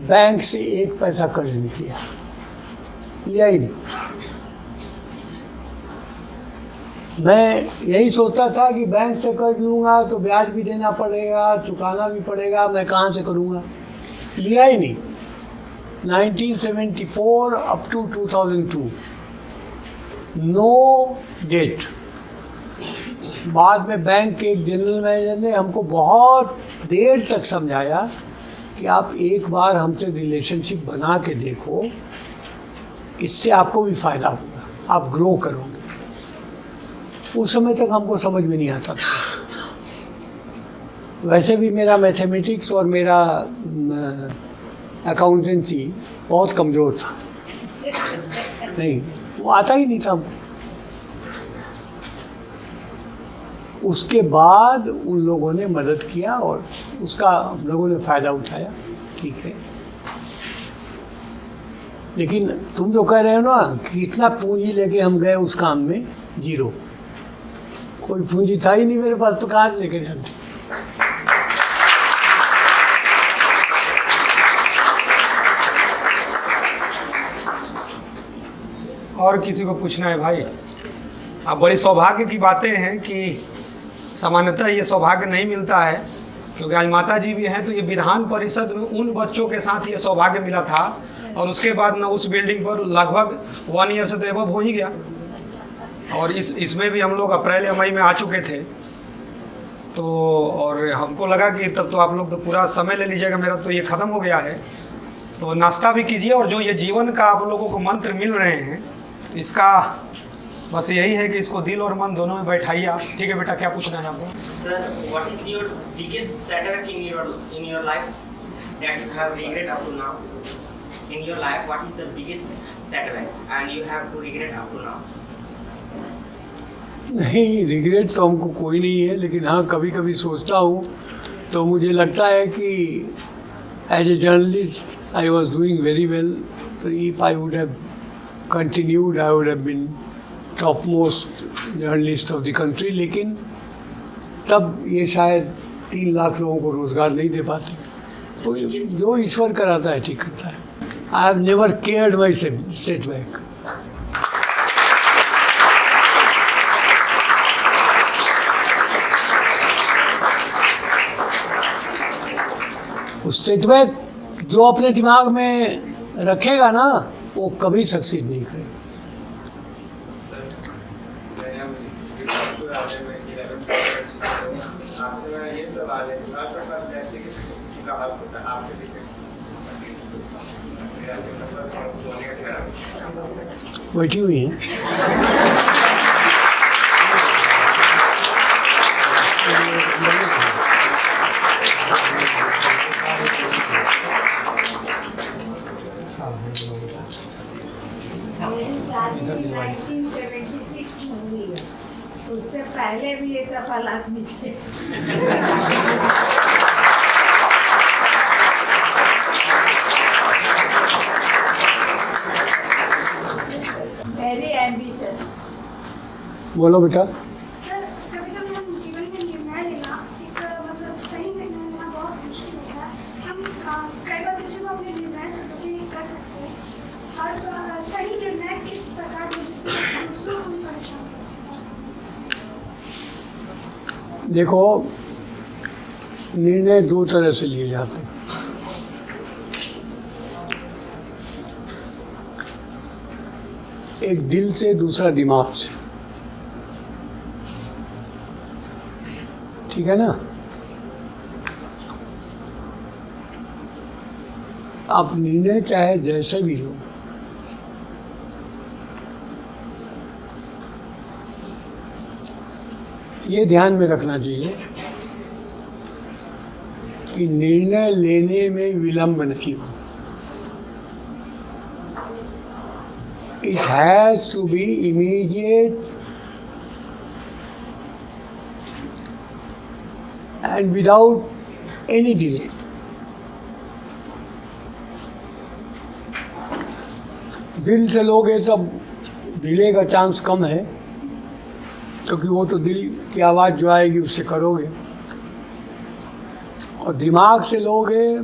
बैंक से 1 पैसा कर्ज नहीं लिया ही नहीं। मैं यही सोचता था कि बैंक से कर्ज लूँगा तो ब्याज भी देना पड़ेगा, चुकाना भी पड़ेगा, मैं कहाँ से करूँगा, लिया ही नहीं। 1974 अप टू 2002 नो डेट। बाद में बैंक के एक जनरल मैनेजर ने हमको बहुत देर तक समझाया कि आप एक बार हमसे रिलेशनशिप बना के देखो, इससे आपको भी फ़ायदा होगा, आप ग्रो करोगे। उस समय तक हमको समझ में नहीं आता था। वैसे भी मेरा मैथमेटिक्स और मेरा अकाउंटेंसी बहुत कमज़ोर था, नहीं वो आता ही नहीं था हमको। उसके बाद उन लोगों ने मदद किया और उसका हम लोगों ने फ़ायदा उठाया, ठीक है। लेकिन तुम जो कह रहे हो ना कि इतना पूंजी लेके हम गए उस काम में, जीरो, कोई पूंजी था ही नहीं मेरे पास, तो कहाँ से लेके जाते। और किसी को पूछना है भाई? अब बड़ी सौभाग्य की बातें हैं कि सामान्यतः ये सौभाग्य नहीं मिलता है, क्योंकि आज माता जी भी हैं, तो ये विधान परिषद में उन बच्चों के साथ ये सौभाग्य मिला था, और उसके बाद ना उस बिल्डिंग पर लगभग 1 ईयर से तो एबव हो ही गया। और इसमें भी हम लोग अप्रैल या मई में आ चुके थे, तो और हमको लगा कि तब तो आप लोग तो पूरा समय ले लीजिएगा, मेरा तो ये ख़त्म हो गया है, तो नाश्ता भी कीजिए। और जो ये जीवन का आप लोगों को मंत्र मिल रहे हैं, इसका बस यही है कि इसको दिल और मन दोनों में बैठाइए आप। ठीक है बेटा, क्या पूछना है आपको? Sir, what is your biggest setback in your life that you have regret up to now? In your life what is the biggest setback and you have to regret up to now? नहीं, regret तो हमको कोई नहीं है, लेकिन हाँ कभी कभी सोचता हूँ तो मुझे लगता है कि as a journalist I was doing very well, तो if I would have continued, I would have been topmost journalist of the country, लेकिन तब ये शायद 3 लाख लोगों को रोज़गार नहीं दे पाते। तो जो ईश्वर कराता है ठीक करता है। I have never cared my setback. उस सेटबैक जो अपने दिमाग में रखेगा ना, वो कभी सक्सीड नहीं करेगा। बैठी हुई है। मेरी शादी 1976 में हुई है, उससे पहले भी ये सफल आदमी थे। Very ambitious. बोलो बेटा। सर, कभी-कभी हम जीवन में निर्णय लेना एक मतलब सही निर्णय लेना बहुत मुश्किल होता है। हम कई बार किसी को अपने निर्णय से दुखी कर सकते हैं, और सही निर्णय किस प्रकार में जिससे दूसरों को भी परेशान करता है। देखो, निर्णय दो तरह से लिए जाते हैं। एक दिल से, दूसरा दिमाग से। ठीक है ना? आप निर्णय चाहे जैसे भी लो, ये ध्यान में रखना चाहिए कि निर्णय लेने में विलंब नहीं हो। It has to be immediate and without any delay. दिल से लोगे तब डिले का चांस कम है, क्योंकि वो तो दिल की आवाज़ जो आएगी उससे करोगे। और दिमाग से लोगे,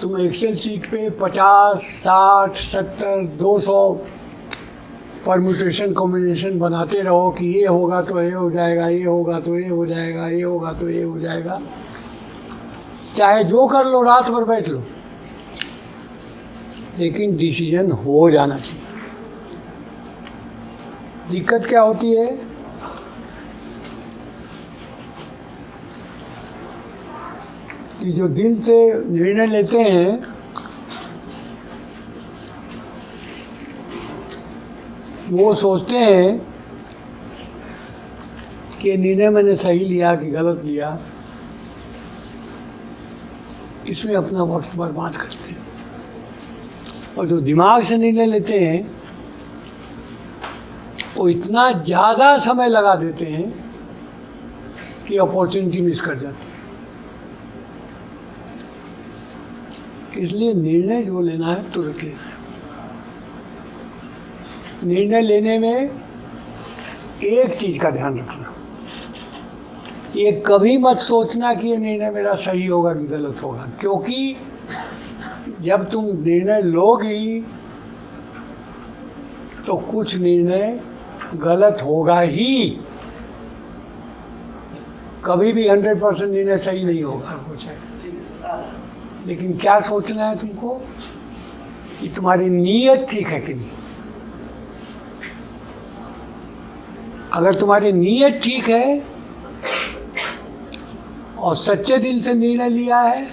तुम एक्सेल शीट पे 50, 60, 70, 200 परम्यूटेशन कॉम्बिनेशन बनाते रहो कि ये होगा तो ये हो जाएगा, ये होगा तो ये हो जाएगा, ये होगा तो ये हो जाएगा। चाहे जो कर लो, रात भर बैठ लो, लेकिन डिसीजन हो जाना चाहिए। दिक्कत क्या होती है कि जो दिल से निर्णय लेते हैं वो सोचते हैं कि निर्णय मैंने सही लिया कि गलत लिया, इसमें अपना वक्त बर्बाद करते हैं। और जो दिमाग से निर्णय लेते हैं वो इतना ज़्यादा समय लगा देते हैं कि अपॉर्चुनिटी मिस कर जाते हैं। इसलिए निर्णय जो लेना है तुरंत लेना है। निर्णय लेने में एक चीज़ का ध्यान रखना, ये कभी मत सोचना कि ये निर्णय मेरा सही होगा कि गलत होगा, क्योंकि जब तुम निर्णय लोगी तो कुछ निर्णय गलत होगा ही। कभी भी 100% निर्णय सही नहीं होगा। लेकिन क्या सोचना है तुमको कि तुम्हारी नीयत ठीक है कि नहीं। अगर तुम्हारी नीयत ठीक है और सच्चे दिल से निर्णय लिया है,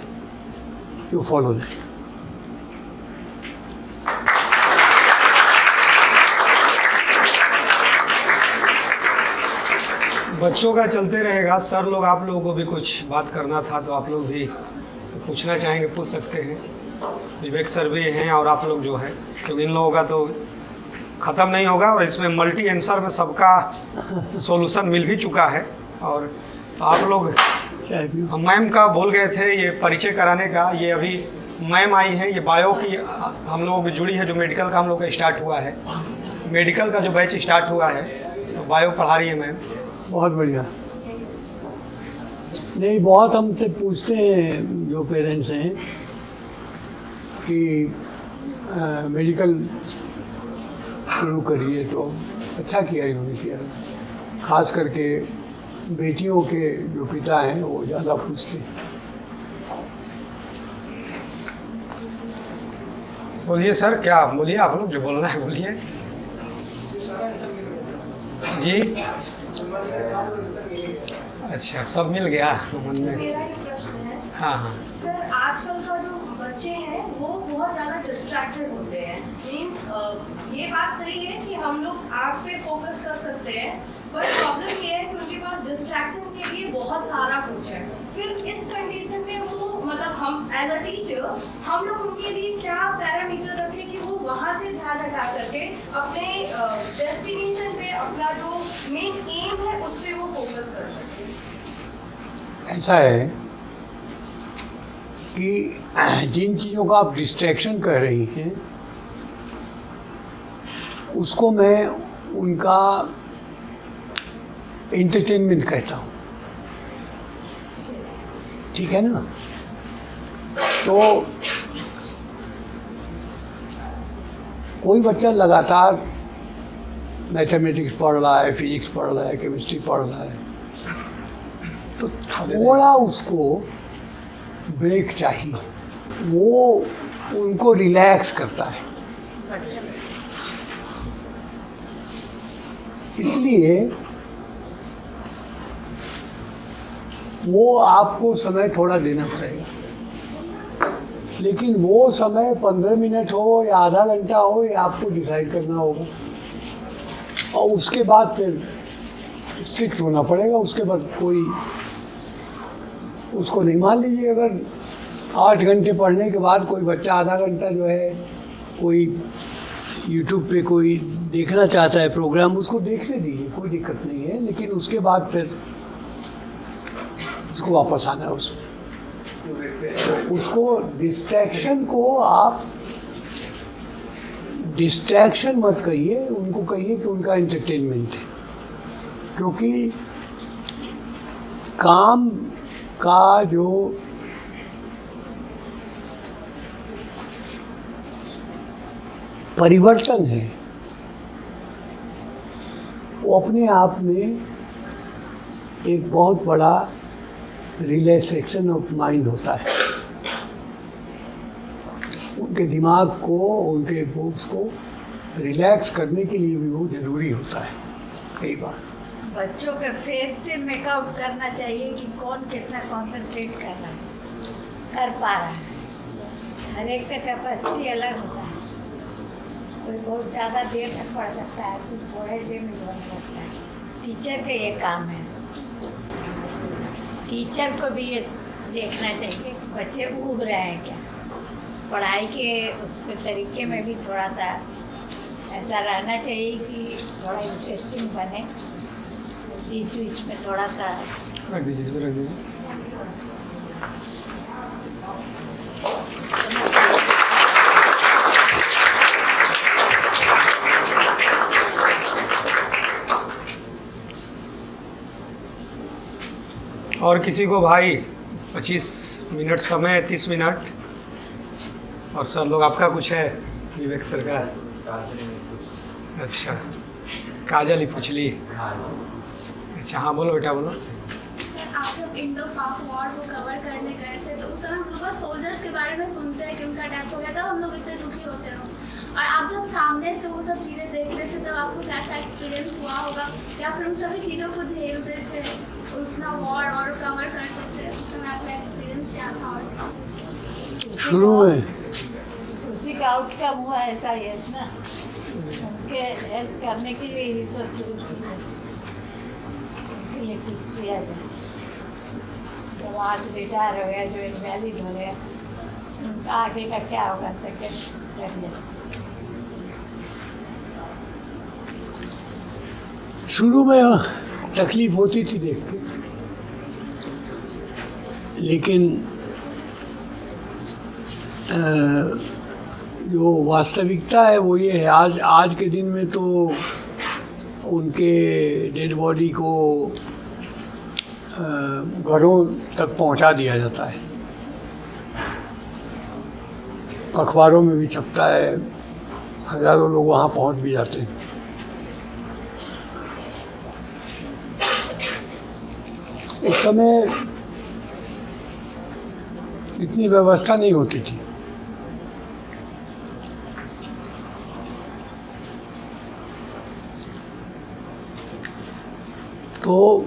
यू फॉलो दैट। बच्चों का चलते रहेगा। सर लोग, आप लोगों को भी कुछ बात करना था तो आप लोग भी पूछना चाहेंगे, पूछ सकते हैं। विवेक सर भी हैं और आप लोग जो है, क्योंकि इन लोगों का तो ख़त्म नहीं होगा और इसमें मल्टी आंसर में सबका सॉल्यूशन मिल भी चुका है। और आप लोग, मैम का बोल गए थे ये परिचय कराने का, ये अभी मैम आई है, ये बायो की हम लोगों की जुड़ी है, जो मेडिकल का हम लोग का स्टार्ट हुआ है, मेडिकल का जो बैच स्टार्ट हुआ है तो बायो पढ़ा रही है मैम। बहुत बढ़िया। नहीं, बहुत हमसे पूछते हैं जो पेरेंट्स हैं कि मेडिकल शुरू करिए, तो अच्छा किया इन्होंने किया। खास करके बेटियों के जो पिता हैं वो ज़्यादा पूछते हैं। बोलिए सर, क्या बोलिए, आप लोग जो बोलना है बोलिए जी। अच्छा, सब मिल गया मन में। मेरा एक प्रश्न है। हाँ हाँ सर, आजकल का जो बच्चे हैं वो बहुत ज़्यादा डिस्ट्रैक्टेड होते हैं। मीन्स ये बात सही है कि हम लोग आप पे फोकस कर सकते हैं, पर प्रॉब्लम ये है कि उनके पास डिस्ट्रैक्शन के लिए बहुत सारा कुछ है। फिर इस कंडीशन में वो, मतलब हम एज अ टीचर, हम लोग उनके लिए क्या पैरामीटर रखें कि वो वहाँ से ध्यान हटा करके अपने डेस्टिनेशन पे, अपना जो मेन एम है उस पर वो फोकस कर सकें। ऐसा है कि जिन चीज़ों का आप डिस्ट्रैक्शन कर रही हैं उसको मैं उनका एंटरटेनमेंट कहता हूँ। ठीक है ना? तो कोई बच्चा लगातार मैथमेटिक्स पढ़ रहा है, फिजिक्स पढ़ रहा है, केमिस्ट्री पढ़ रहा है, तो थोड़ा उसको ब्रेक चाहिए, वो उनको रिलैक्स करता है। इसलिए वो आपको समय थोड़ा देना पड़ेगा, लेकिन वो समय 15 मिनट हो या आधा घंटा हो, ये आपको डिसाइड करना होगा। और उसके बाद फिर स्ट्रिक्ट होना पड़ेगा। उसके बाद कोई उसको नहीं, मान लीजिए अगर 8 घंटे पढ़ने के बाद कोई बच्चा आधा घंटा जो है कोई यूट्यूब पे कोई देखना चाहता है प्रोग्राम, उसको देखने दीजिए, कोई दिक्कत नहीं है। लेकिन उसके बाद फिर उसको वापस आना है उसमें। तो उसको डिस्ट्रैक्शन को आप डिस्ट्रैक्शन मत कहिए, उनको कहिए कि उनका एंटरटेनमेंट है। क्योंकि काम का जो परिवर्तन है वो अपने आप में एक बहुत बड़ा रिलैक्सेशन ऑफ माइंड होता है। उनके दिमाग को, उनके बुक्स को रिलैक्स करने के लिए भी वो ज़रूरी होता है कई बार। बच्चों के फेस से मेकआउट करना चाहिए कि कौन कितना कंसंट्रेट कर रहा है, कर पा रहा है। हर एक का कैपेसिटी अलग होता है। कोई बहुत ज़्यादा देर तक पढ़ सकता है, कोई थोड़े देर में बन सकता है। टीचर का ये काम है। टीचर को भी ये देखना चाहिए कि बच्चे उब रहे हैं क्या, पढ़ाई के उसके तरीके में भी थोड़ा सा ऐसा रहना चाहिए कि थोड़ा इंटरेस्टिंग बने। बीच बीच में थोड़ा सा रख दीजिए। और किसी को भाई 25 मिनट समय, 30 मिनट। और सर लोग आपका कुछ है विवेक सर का? अच्छा, काजल ही पूछ ली। अच्छा हाँ, बोलो बेटा बोलो। आप जब इंडो पाक वॉर को कवर करने गए थे तो उस समय हम लोग सोल्जर्स के बारे में सुनते हैं कि उनका डेथ हो गया था, हम लोग इतने दुखी होते हैं। और आप जब सामने से वो सब चीज़ें देखते थे तब आपको कैसा एक्सपीरियंस हुआ होगा, या फिर उन सभी चीज़ों को झेलते थे, उतना वॉर और कवर करते थे, उस समय आपका एक्सपीरियंस क्या था? और शुरू में उसी का आउटकम हुआ ऐसा ही है ना, उनके हेल्प करने के लिए ही तो शुरू किया, उनके लिए कुछ किया जाए। जब आज रिटायर हो गया, जो इनवैलिड हो गया, उनका आगे का क्या होगा सेकेंड कैरियर। शुरू में तकलीफ होती थी देख के, लेकिन जो वास्तविकता है वो ये है, आज के दिन में तो उनके डेड बॉडी को घरों तक पहुंचा दिया जाता है, अखबारों में भी छपता है, हज़ारों लोग वहाँ पहुँच भी जाते हैं। उस समय इतनी व्यवस्था नहीं होती थी। तो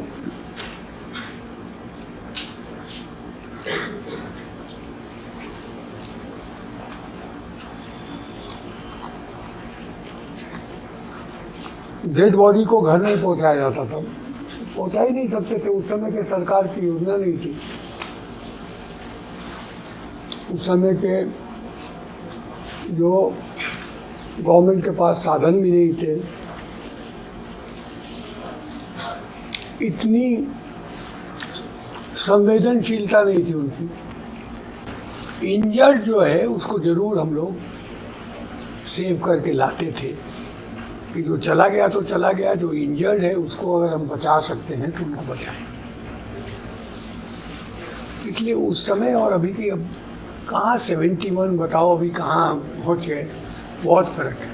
डेड बॉडी को घर नहीं पहुंचाया जाता था, पहुंचा ही नहीं सकते थे। उस समय के सरकार की योजना नहीं थी, उस समय के जो गवर्नमेंट के पास साधन भी नहीं थे, इतनी संवेदनशीलता नहीं थी उनकी। इंजर्ड जो है उसको ज़रूर हम लोग सेव करके लाते थे कि जो चला गया तो चला गया, जो इंजर्ड है उसको अगर हम बचा सकते हैं तो उनको बचाएं। इसलिए उस समय और अभी की, अब कहाँ 71 बताओ, अभी कहाँ पहुँच गए, बहुत फर्क है।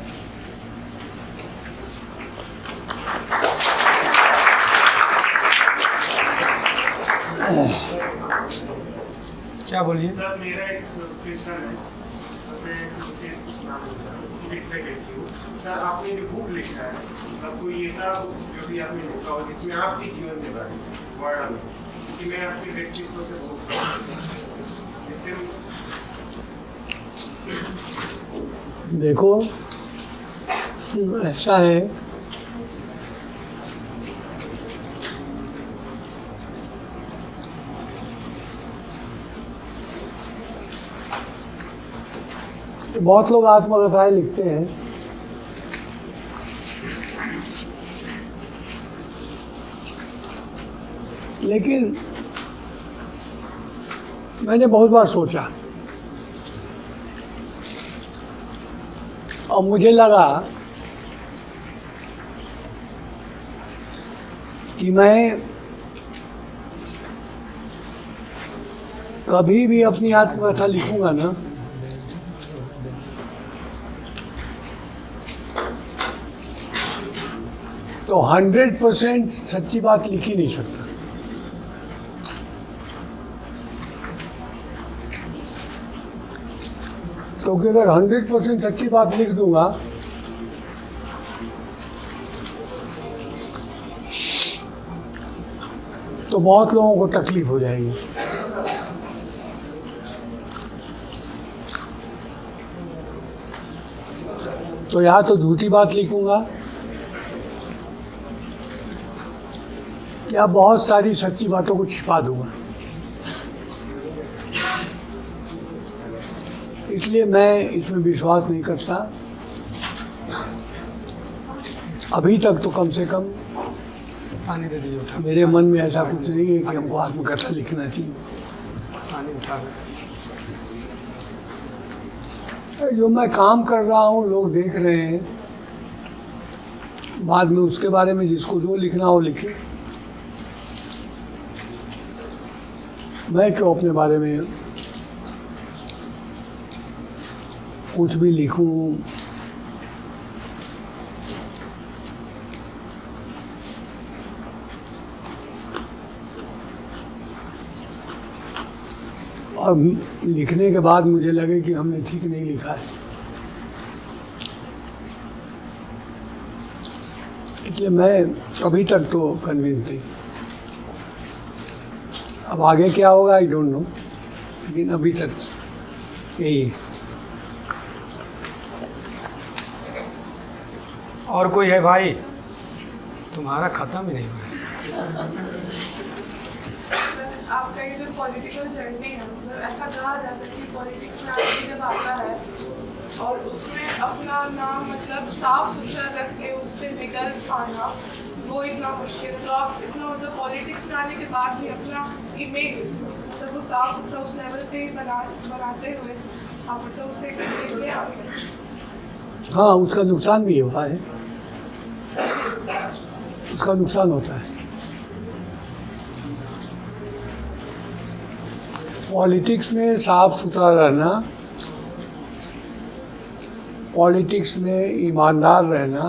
क्या बोलिए? सर मेरा एक क्वेश्चन है, सर आपने जो बुक लिखा है, आपको ये सब जो भी आपने लिखा हो जिसमें आपके जीवन के बारे में वर्णन कि मैं आपके व्यक्तित्व से बहुत इससे देखो ऐसा है कि बहुत लोग आत्मकथाएं लिखते हैं, लेकिन मैंने बहुत बार सोचा और मुझे लगा कि मैं कभी भी अपनी आत्मकथा लिखूंगा ना तो 100% सच्ची बात लिख ही नहीं सकता। क्योंकि अगर 100% सच्ची बात लिख दूंगा तो बहुत लोगों को तकलीफ हो जाएगी। तो या तो झूठी बात लिखूंगा या बहुत सारी सच्ची बातों को छिपा दूंगा। इसलिए मैं इसमें विश्वास नहीं करता। अभी तक तो कम से कम पानी दे दीजिए। मेरे मन में ऐसा कुछ नहीं है कि हमको आत्मकथा लिखना चाहिए। पानी उठा जो मैं काम कर रहा हूँ लोग देख रहे हैं, बाद में उसके बारे में जिसको जो लिखना हो लिखे। मैं क्यों अपने बारे में कुछ भी लिखूं। और लिखने के बाद मुझे लगे कि हमने ठीक नहीं लिखा है, इसलिए मैं अभी तक तो कन्विंस नहीं। अब आगे क्या होगा आई डोंट नो, लेकिन अभी तक यही है। और कोई है भाई? तुम्हारा खत्म ही नहीं हुआ। आपका ये जो पॉलिटिकल जर्नी है, मतलब ऐसा कहा जाता है कि पॉलिटिक्स में आदमी जब आता है और उसमें अपना नाम मतलब साफ सुथरा रख के उससे निकल पाना वो इतना मुश्किल है। तो आप इतना मतलब पॉलिटिक्स में आने के बाद भी अपना इमेज मतलब वो साफ सुथरा उस लेवल पे बनाते हुए आप मतलब उसे ले आगे। हाँ, उसका नुकसान भी हुआ है, उसका नुकसान होता है। पॉलिटिक्स में साफ सुथरा रहना, पॉलिटिक्स में ईमानदार रहना,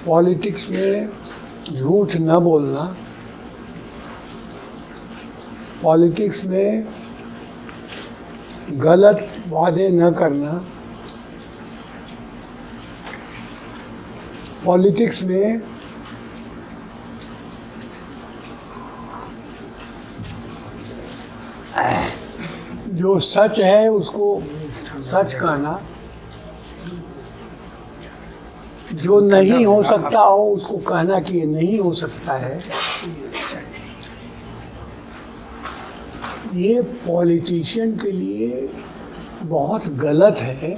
पॉलिटिक्स में झूठ न बोलना, पॉलिटिक्स में गलत वादे न करना, पॉलिटिक्स में जो सच है उसको सच कहना, जो नहीं हो सकता हो उसको कहना कि ये नहीं हो सकता है। ये पॉलिटिशियन के लिए बहुत गलत है,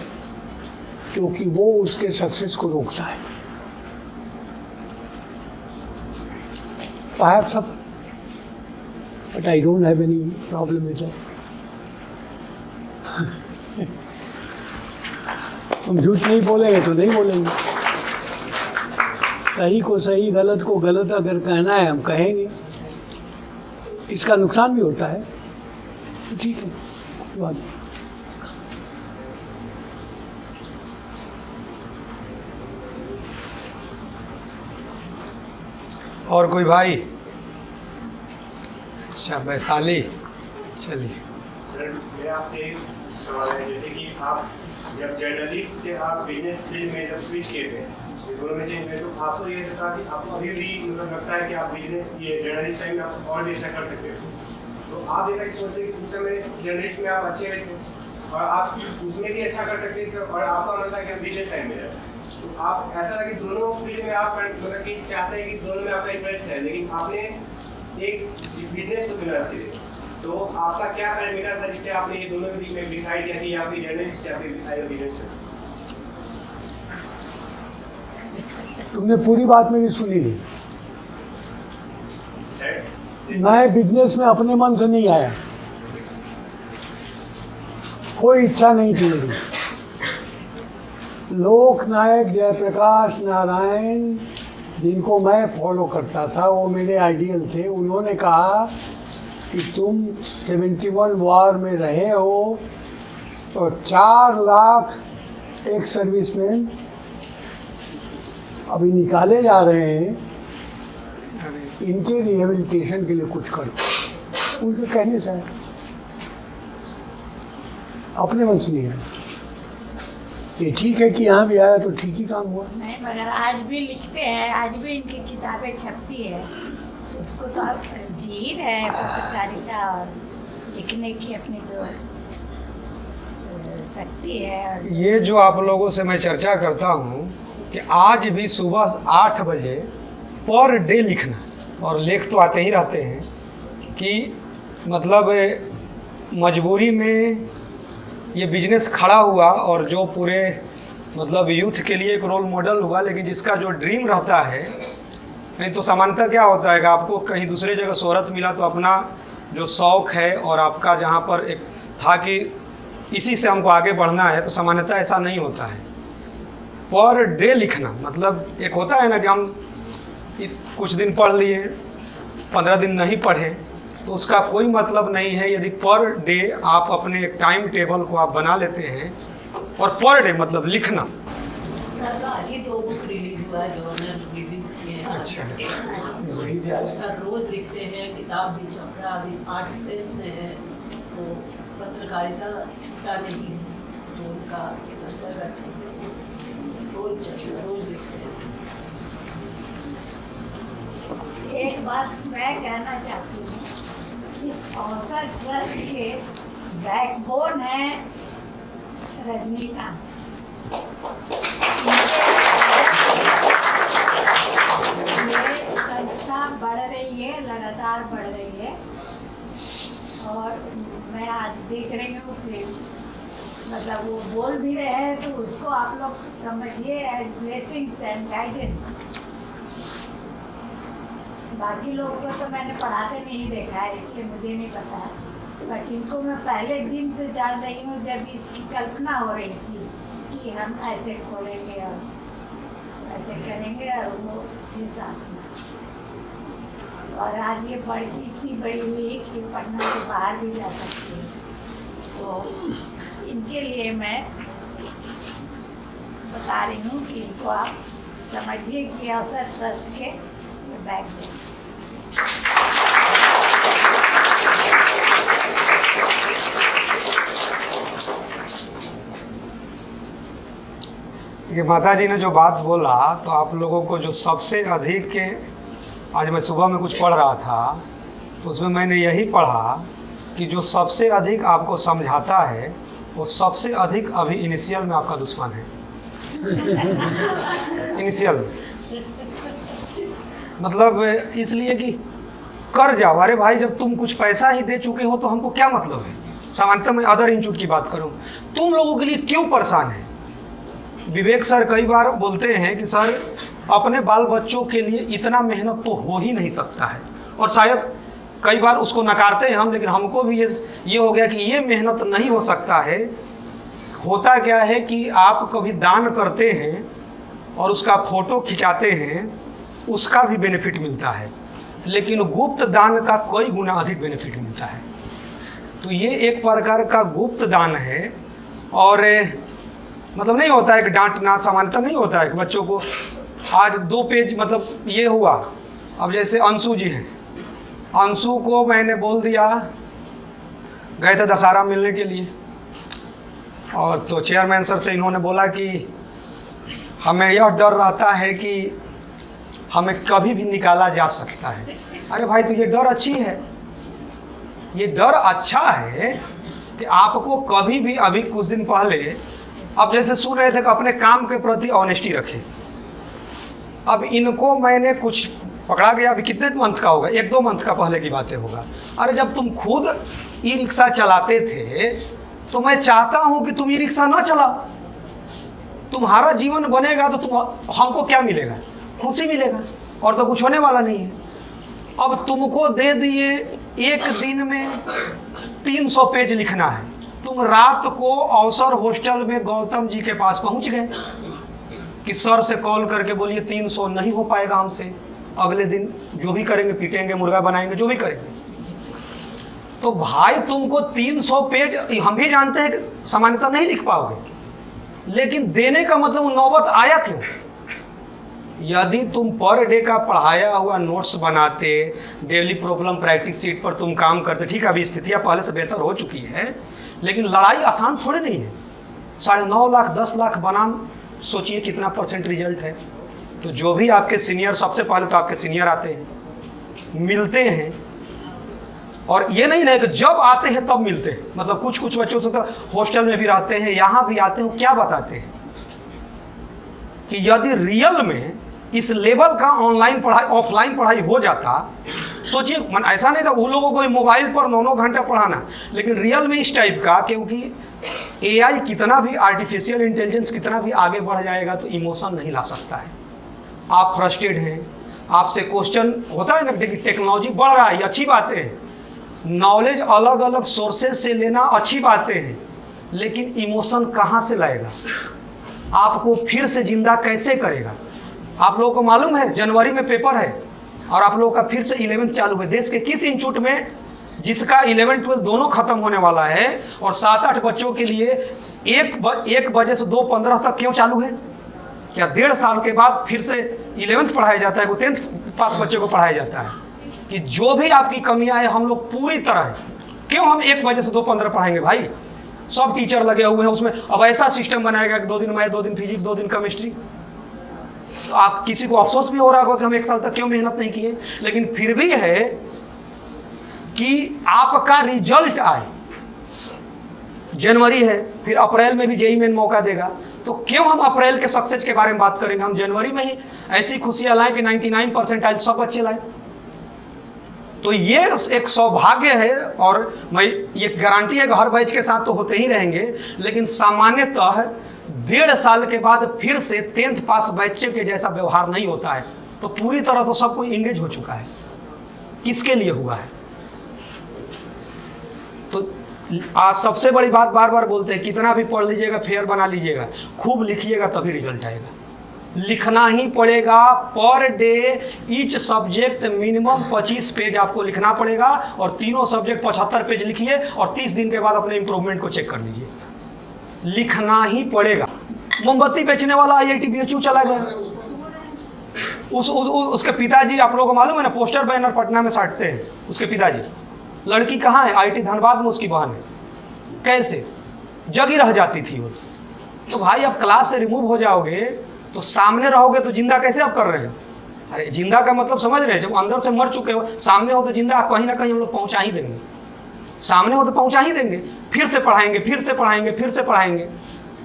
क्योंकि वो उसके सक्सेस को रोकता है। I have suffered, but I don't have any problem with that. हम झूठ नहीं बोलेंगे तो नहीं बोलेंगे, सही को सही गलत को गलत अगर कहना है हम कहेंगे। इसका नुकसान भी होता है, ठीक है, कोई बात नहीं। और कोई भाई? अच्छा, वैशाली, चलिए। सर मेरा आपसे एक सवाल है, जैसे कि आप जब जर्नलिस्ट से आप बिजनेस फील्ड में जब स्विच किए थे, दोनों में चेंज हुए, तो आपको ये था कि आपको अभी भी मतलब लगता है कि आप बिजनेस ये जर्नलिस्ट टाइम में आप और भी अच्छा कर सकते हो, तो आप ऐसा सोचते हैं कि उस समय जर्नलिस्ट में आप अच्छे थे और आप उसमें भी अच्छा कर सकते थे और आपका मन था कि हम बिजनेस टाइम में जाए, तो आप ऐसा था कि दोनों फील्ड में आप मतलब कि चाहते हैं कि दोनों में आपका इंटरेस्ट है, लेकिन आपने एक बिजनेस को चुना सीधे, तो आपका क्या पैरामीटर था जिससे आपने ये दोनों में डिसाइड किया कि आप जर्नलिस्ट या फिर बिजनेस? तुमने पूरी बात मेरी सुनी नहीं। मैं बिजनेस में अपने मन से नहीं आया, कोई इच्छा नहीं थी मेरी। लोकनायक जयप्रकाश नारायण जिनको मैं फॉलो करता था, वो मेरे आइडियल थे। उन्होंने कहा कि तुम 71 वार में रहे हो, तो 4 लाख एक सर्विसमैन अभी निकाले जा रहे हैं, इनके रिहेबिलिटेशन के लिए कुछ करो। उनके कहने से अपने मन से नहीं है। ये ठीक है कि यहाँ भी आया तो ठीक ही काम हुआ। नहीं, मगर आज भी लिखते हैं, आज भी इनकी किताबें छपती है, तो उसको तो आप जीत है पत्रकारिता और लिखने की अपनी जो शक्ति है। ये जो आप लोगों से मैं चर्चा करता हूँ कि आज भी सुबह 8 बजे पर डे लिखना, और लेख तो आते ही रहते हैं कि मतलब मजबूरी में ये बिजनेस खड़ा हुआ और जो पूरे मतलब यूथ के लिए एक रोल मॉडल हुआ, लेकिन जिसका जो ड्रीम रहता है, नहीं तो सामान्यतः क्या होता है कि आपको कहीं दूसरे जगह शोहरत मिला तो अपना जो शौक़ है और आपका जहाँ पर एक था कि इसी से हमको आगे बढ़ना है, तो सामान्यतः ऐसा नहीं होता है। पर डे लिखना मतलब एक होता है ना कि हम कुछ दिन पढ़ लिए, 15 दिन नहीं पढ़े, तो उसका कोई मतलब नहीं है। यदि पर डे आप अपने एक टाइम टेबल को आप बना लेते हैं, और पर डे मतलब लिखना। सर का आगे 2 बुक रिलीज हुआ है, गवर्नर रिलीज किए हैं। अच्छा, सर रोज लिखते हैं, किताब भी छप रहा, अभी 8 प्रेस में है, तो पत्रकारिता का नहीं है, तो उनका रोज लिखते हैं। एक बात मैं कहना चाहती हूँ, इस अवसर ट्रस्ट के बैकबोन है रजनीकांत। ये संस्था बढ़ रही है, लगातार बढ़ रही है, और मैं आज देख रही हूँ कि मतलब वो बोल भी रहे हैं, तो उसको आप लोग समझिए एज ब्लेसिंग्स एंड गाइडेंस। बाकी लोगों को तो मैंने पढ़ाते नहीं देखा है, इसलिए मुझे नहीं पता है, बट इनको मैं पहले दिन से जान रही हूँ जब इसकी कल्पना हो रही थी कि हम ऐसे खोलेंगे और ऐसे करेंगे, और वो भी साथ में। और आज ये पढ़ी इतनी बड़ी हुई कि पढ़ना के बाहर भी जा सकती है, तो इनके लिए मैं बता रही हूँ कि इनको आप समझिए कि अवसर ट्रस्ट के बैक में। ये माता जी ने जो बात बोला, तो आप लोगों को जो सबसे अधिक के, आज मैं सुबह में कुछ पढ़ रहा था, उसमें मैंने यही पढ़ा कि जो सबसे अधिक आपको समझाता है, वो सबसे अधिक अभी इनिशियल में आपका दुश्मन है। इनिशियल मतलब इसलिए कि कर जाओ। अरे भाई, जब तुम कुछ पैसा ही दे चुके हो तो हमको क्या मतलब है। सामान्यतः मैं अदर इंस्टीट्यूट की बात करूं, तुम लोगों के लिए क्यों परेशान है। विवेक सर कई बार बोलते हैं कि सर अपने बाल बच्चों के लिए इतना मेहनत तो हो ही नहीं सकता है, और शायद कई बार उसको नकारते हैं हम, लेकिन हमको भी ये हो गया कि ये मेहनत नहीं हो सकता है। होता क्या है कि आप कभी दान करते हैं और उसका फोटो खिंचाते हैं, उसका भी बेनिफिट मिलता है, लेकिन गुप्त दान का कई गुना अधिक बेनिफिट मिलता है। तो ये एक प्रकार का गुप्त दान है, और मतलब नहीं होता है कि डांटना, सामान्यतः नहीं होता है कि बच्चों को आज 2 पेज मतलब ये हुआ। अब जैसे अंशु जी हैं, अंशु को मैंने बोल दिया, गए थे दशहरा मिलने के लिए, और तो चेयरमैन सर से इन्होंने बोला कि हमें यह डर रहता है कि हमें कभी भी निकाला जा सकता है। अरे भाई, तो ये डर अच्छी है, ये डर अच्छा है कि आपको कभी भी, अभी कुछ दिन पहले अब जैसे सुन रहे थे कि अपने काम के प्रति ऑनेस्टी रखें। अब इनको मैंने कुछ पकड़ा गया, अभी कितने मंथ का होगा, 1-2 मंथ का पहले की बातें होगा। अरे जब तुम खुद ई रिक्शा चलाते थे तो मैं चाहता हूं कि तुम ई रिक्शा ना चलाओ। तुम्हारा जीवन बनेगा तो हमको क्या मिलेगा? खुशी मिलेगा, और तो कुछ होने वाला नहीं है। अब तुमको दे दिए, एक दिन में 300 पेज लिखना है। तुम रात को अवसर हॉस्टल में गौतम जी के पास पहुंच गए कि सर से कॉल करके बोलिए 300 नहीं हो पाएगा हमसे, अगले दिन जो भी करेंगे, पीटेंगे, मुर्गा बनाएंगे, जो भी करेंगे। तो भाई तुमको 300 पेज, हम भी जानते हैं कि सामान्यतः नहीं लिख पाओगे, लेकिन देने का मतलब नौबत आया क्यों? यदि तुम पर डे का पढ़ाया हुआ नोट्स बनाते, डेली प्रॉब्लम प्रैक्टिस शीट पर तुम काम करते, ठीक है अभी स्थितियाँ पहले से बेहतर हो चुकी है, लेकिन लड़ाई आसान थोड़ी नहीं है। 9.5 लाख 10 लाख बनाम सोचिए कितना % रिजल्ट है। तो जो भी आपके सीनियर, सबसे पहले तो आपके सीनियर आते हैं, मिलते हैं, और ये नहीं है कि जब आते हैं तब मिलते हैं, मतलब कुछ बच्चों से तो हॉस्टल में भी रहते हैं, यहाँ भी आते हैं, क्या बताते हैं कि यदि रियल में इस लेवल का ऑनलाइन पढ़ाई, ऑफलाइन पढ़ाई हो जाता, सोचिए ऐसा नहीं था उन लोगों को मोबाइल पर 9-9 घंटा पढ़ाना, लेकिन रियल में इस टाइप का, क्योंकि AI कितना भी, आर्टिफिशियल इंटेलिजेंस कितना भी आगे बढ़ जाएगा तो इमोशन नहीं ला सकता है। आप फ्रस्ट्रेट हैं, आपसे क्वेश्चन होता है ना, टेक्नोलॉजी बढ़ रहा है, अच्छी बातें हैं, नॉलेज अलग अलग सोर्सेज से लेना अच्छी बातें हैं, लेकिन इमोशन कहाँ से लाएगा? आपको फिर से जिंदा कैसे करेगा? आप लोगों को मालूम है जनवरी में पेपर है, और आप लोगों का फिर से 11th चालू है। देश के किस इंस्टीट्यूट में जिसका 11-12 दोनों खत्म होने वाला है, और 7-8 बच्चों के लिए 1 बजे से 2:15 तक क्यों चालू है? क्या 1.5 साल के बाद फिर से 11th पढ़ाया जाता है, 10th पास बच्चे को पढ़ाया जाता है? कि जो भी आपकी कमियां हैं हम लोग पूरी तरह, क्यों हम 1 बजे से 2:15 पढ़ाएंगे भाई? सब टीचर लगे हुए हैं उसमें। अब ऐसा सिस्टम बनाएगा कि 2 दिन मैथ, 2 दिन फिजिक्स, 2 दिन केमिस्ट्री। तो आप किसी को अफसोस भी हो रहा होगा कि हम 1 साल तक क्यों मेहनत नहीं किए, लेकिन फिर भी है कि आपका रिजल्ट आए। जनवरी है, फिर अप्रैल में भी जेईई मेन मौका देगा, तो क्यों हम अप्रैल के सक्सेस के बारे में बात करेंगे? हम जनवरी में ही ऐसी खुशियां लाएं कि 99% आज सब बच्चे लाए। तो ये एक सौभाग्य है, और मैं ये गारंटी है कि हर बैच के साथ तो होते ही रहेंगे, लेकिन सामान्यतः 1.5 साल के बाद फिर से 10th पास बच्चे के जैसा व्यवहार नहीं होता है। तो पूरी तरह तो सब कोई इंगेज हो चुका है। किसके लिए हुआ है? तो आज सबसे बड़ी बात बार बार बोलते हैं, कितना भी पढ़ लीजिएगा, फेयर बना लीजिएगा, खूब लिखिएगा तभी रिजल्ट आएगा। लिखना ही पड़ेगा। Per day each subject minimum 25 page आपको लिखना पड़ेगा, और तीनों सब्जेक्ट 75 पेज लिखिए, और 30 दिन के बाद अपने इंप्रूवमेंट को चेक कर लीजिए। लिखना ही पड़ेगा। मोमबत्ती बेचने वाला IIT BHU चला गया, उसके पिताजी, आप लोगों को मालूम है ना, पोस्टर बैनर पटना में साटते हैं उसके पिताजी। लड़की कहाँ है? IIT धनबाद में उसकी बहन है। कैसे जगी रह जाती थी वो। तो भाई अब क्लास से रिमूव हो जाओगे तो सामने रहोगे तो जिंदा कैसे आप कर रहे हैं? अरे जिंदा का मतलब समझ रहे हैं, जब अंदर से मर चुके हो, सामने हो तो जिंदा कहीं ना कहीं हम लोग पहुंचा ही देंगे। सामने हो तो पहुंचा ही देंगे, फिर से पढ़ाएंगे, फिर से पढ़ाएंगे, फिर से पढ़ाएंगे।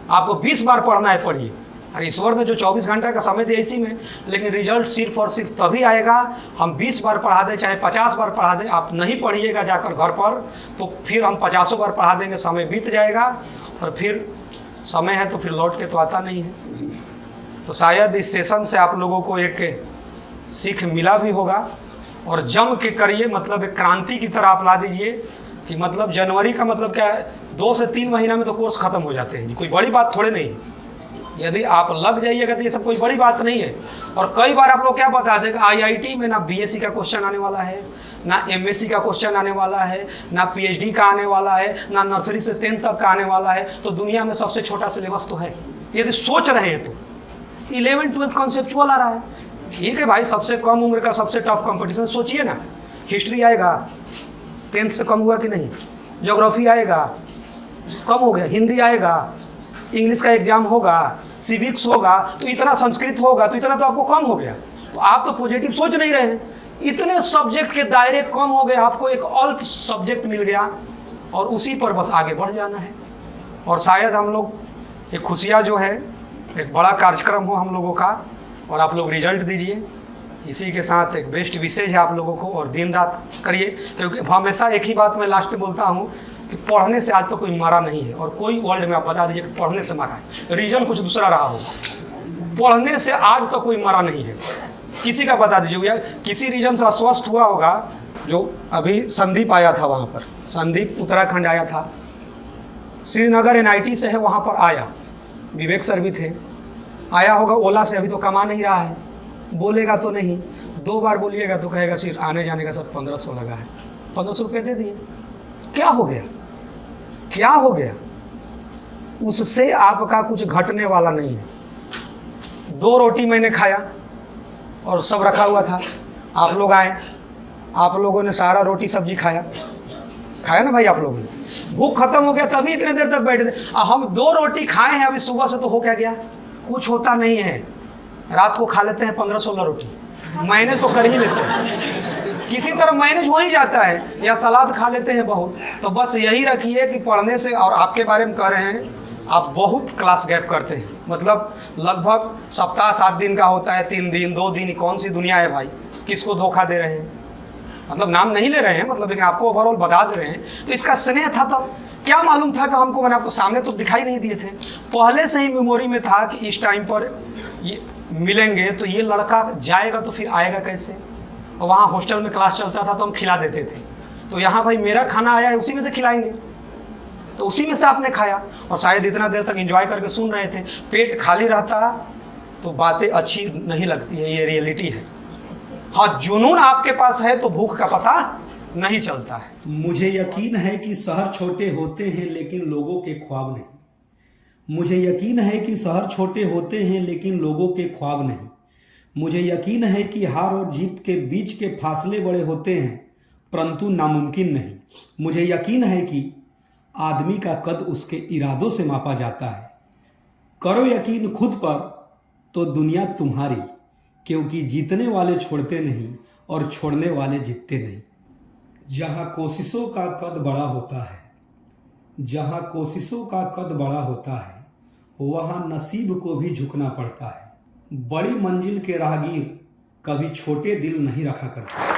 आपको 20 बार पढ़ना है, पढ़िए। अरे ईश्वर ने जो 24 घंटा का समय दिया इसी में, लेकिन रिजल्ट सिर्फ और सिर्फ तभी आएगा हम 20 बार पढ़ा दें, चाहे 50 बार पढ़ा दें। आप नहीं पढ़िएगा जाकर घर पर, तो फिर हम 50 बार पढ़ा देंगे, समय बीत जाएगा, और फिर समय है तो फिर लौट के तो आता नहीं है। तो शायद इस सेशन से आप लोगों को एक सीख मिला भी होगा, और जम के करिए, मतलब एक क्रांति की तरह आप ला दीजिए कि मतलब जनवरी का मतलब क्या है, 2 से 3 महीना में तो कोर्स खत्म हो जाते हैं। कोई बड़ी बात थोड़े नहीं। यदि आप लग जाइएगा तो ये सब कोई बड़ी बात नहीं है। और कई बार आप लोग क्या बताते हैं कि IIT में ना BSc का क्वेश्चन आने वाला है, ना MSc का क्वेश्चन आने वाला है, ना PhD का आने वाला है, ना नर्सरी से 10th तक का आने वाला है। तो दुनिया में सबसे छोटा सिलेबस तो है, यदि सोच रहे हैं तो। 11th 12th कॉन्सेप्चुअल आ रहा है। ठीक है भाई, सबसे कम उम्र का सबसे टफ कंपटीशन। सोचिए ना हिस्ट्री आएगा, 10th से कम हुआ कि नहीं? ज्योग्राफी आएगा, कम हो गया। हिंदी आएगा, इंग्लिश का एग्जाम होगा, सिविक्स होगा, तो इतना संस्कृत होगा, तो इतना तो आपको कम हो गया। तो आप तो पॉजिटिव सोच नहीं रहे हैं। इतने सब्जेक्ट के दायरे कम हो गए, आपको एक अल्प सब्जेक्ट मिल गया और उसी पर बस आगे बढ़ जाना है। और शायद हम लोग एक खुशियाँ जो है, एक बड़ा कार्यक्रम हो हम लोगों का, और आप लोग रिजल्ट दीजिए। इसी के साथ एक बेस्ट विशेष है आप लोगों को, और दिन रात करिए, क्योंकि हमेशा एक ही बात मैं लास्ट में बोलता हूँ कि पढ़ने से आज तो कोई मरा नहीं है, और कोई वर्ल्ड में आप बता दीजिए कि पढ़ने से मरा है। रीजन कुछ दूसरा रहा होगा, पढ़ने से आज तो कोई मरा नहीं है। किसी का बता दीजिए भैया, किसी रीजन से अस्वस्थ हुआ होगा। जो अभी संदीप आया था वहाँ पर, संदीप उत्तराखंड आया था, श्रीनगर NIT से है, वहाँ पर आया। विवेक सर भी थे, आया होगा ओला से। अभी तो कमा नहीं रहा है, बोलेगा तो नहीं, 2 बार बोलिएगा तो कहेगा सिर्फ आने जाने का सब 1500 लगा है। 1500 रुपये दे दिए, क्या हो गया? क्या हो गया? उससे आपका कुछ घटने वाला नहीं है। 2 रोटी मैंने खाया और सब रखा हुआ था, आप लोग आए, आप लोगों ने सारा रोटी सब्जी खाया ना भाई? आप लोगों ने, भूख खत्म हो गया तभी इतने देर तक बैठे थे। हम 2 रोटी खाए हैं अभी सुबह से, तो हो क्या गया? कुछ होता नहीं है। रात को खा लेते हैं 15-16 रोटी, मैनेज तो कर ही लेते हैं, किसी तरह मैनेज हो ही जाता है, या सलाद खा लेते हैं बहुत। तो बस यही रखिए कि पढ़ने से, और आपके बारे में कह रहे हैं आप बहुत क्लास गैप करते हैं, मतलब लगभग सप्ताह 7 दिन का होता है, 3 दिन 2 दिन, कौन सी दुनिया है भाई? किसको धोखा दे रहे हैं? मतलब नाम नहीं ले रहे हैं, मतलब लेकिन आपको ओवरऑल बता दे रहे हैं। तो इसका स्नेह था, तब क्या मालूम था कि हमको, मैंने आपको सामने तो दिखाई नहीं दिए थे, पहले से ही मेमोरी में था कि इस टाइम पर ये मिलेंगे, तो ये लड़का जाएगा तो फिर आएगा कैसे? और वहाँ हॉस्टल में क्लास चलता था तो हम खिला देते थे, तो यहाँ भाई मेरा खाना आया है, उसी में से खिलाएंगे, तो उसी में से आपने खाया, और शायद इतना देर तक एंजॉय करके सुन रहे थे। पेट खाली रहता तो बातें अच्छी नहीं लगती है, ये रियलिटी है। हाँ, जुनून आपके पास है तो भूख का पता नहीं चलता है। मुझे यकीन है कि शहर छोटे होते हैं लेकिन लोगों के ख्वाब नहीं। मुझे यकीन है कि शहर छोटे होते हैं लेकिन लोगों के ख्वाब नहीं। मुझे यकीन है कि हार और जीत के बीच के फासले बड़े होते हैं परंतु नामुमकिन नहीं। मुझे यकीन है कि आदमी का कद उसके इरादों से मापा जाता है। करो यकीन खुद पर तो दुनिया तुम्हारी, क्योंकि जीतने वाले छोड़ते नहीं और छोड़ने वाले जीतते नहीं। जहाँ कोशिशों का कद बड़ा होता है, जहाँ कोशिशों का कद बड़ा होता है, वहाँ नसीब को भी झुकना पड़ता है। बड़ी मंजिल के राहगीर कभी छोटे दिल नहीं रखा करते।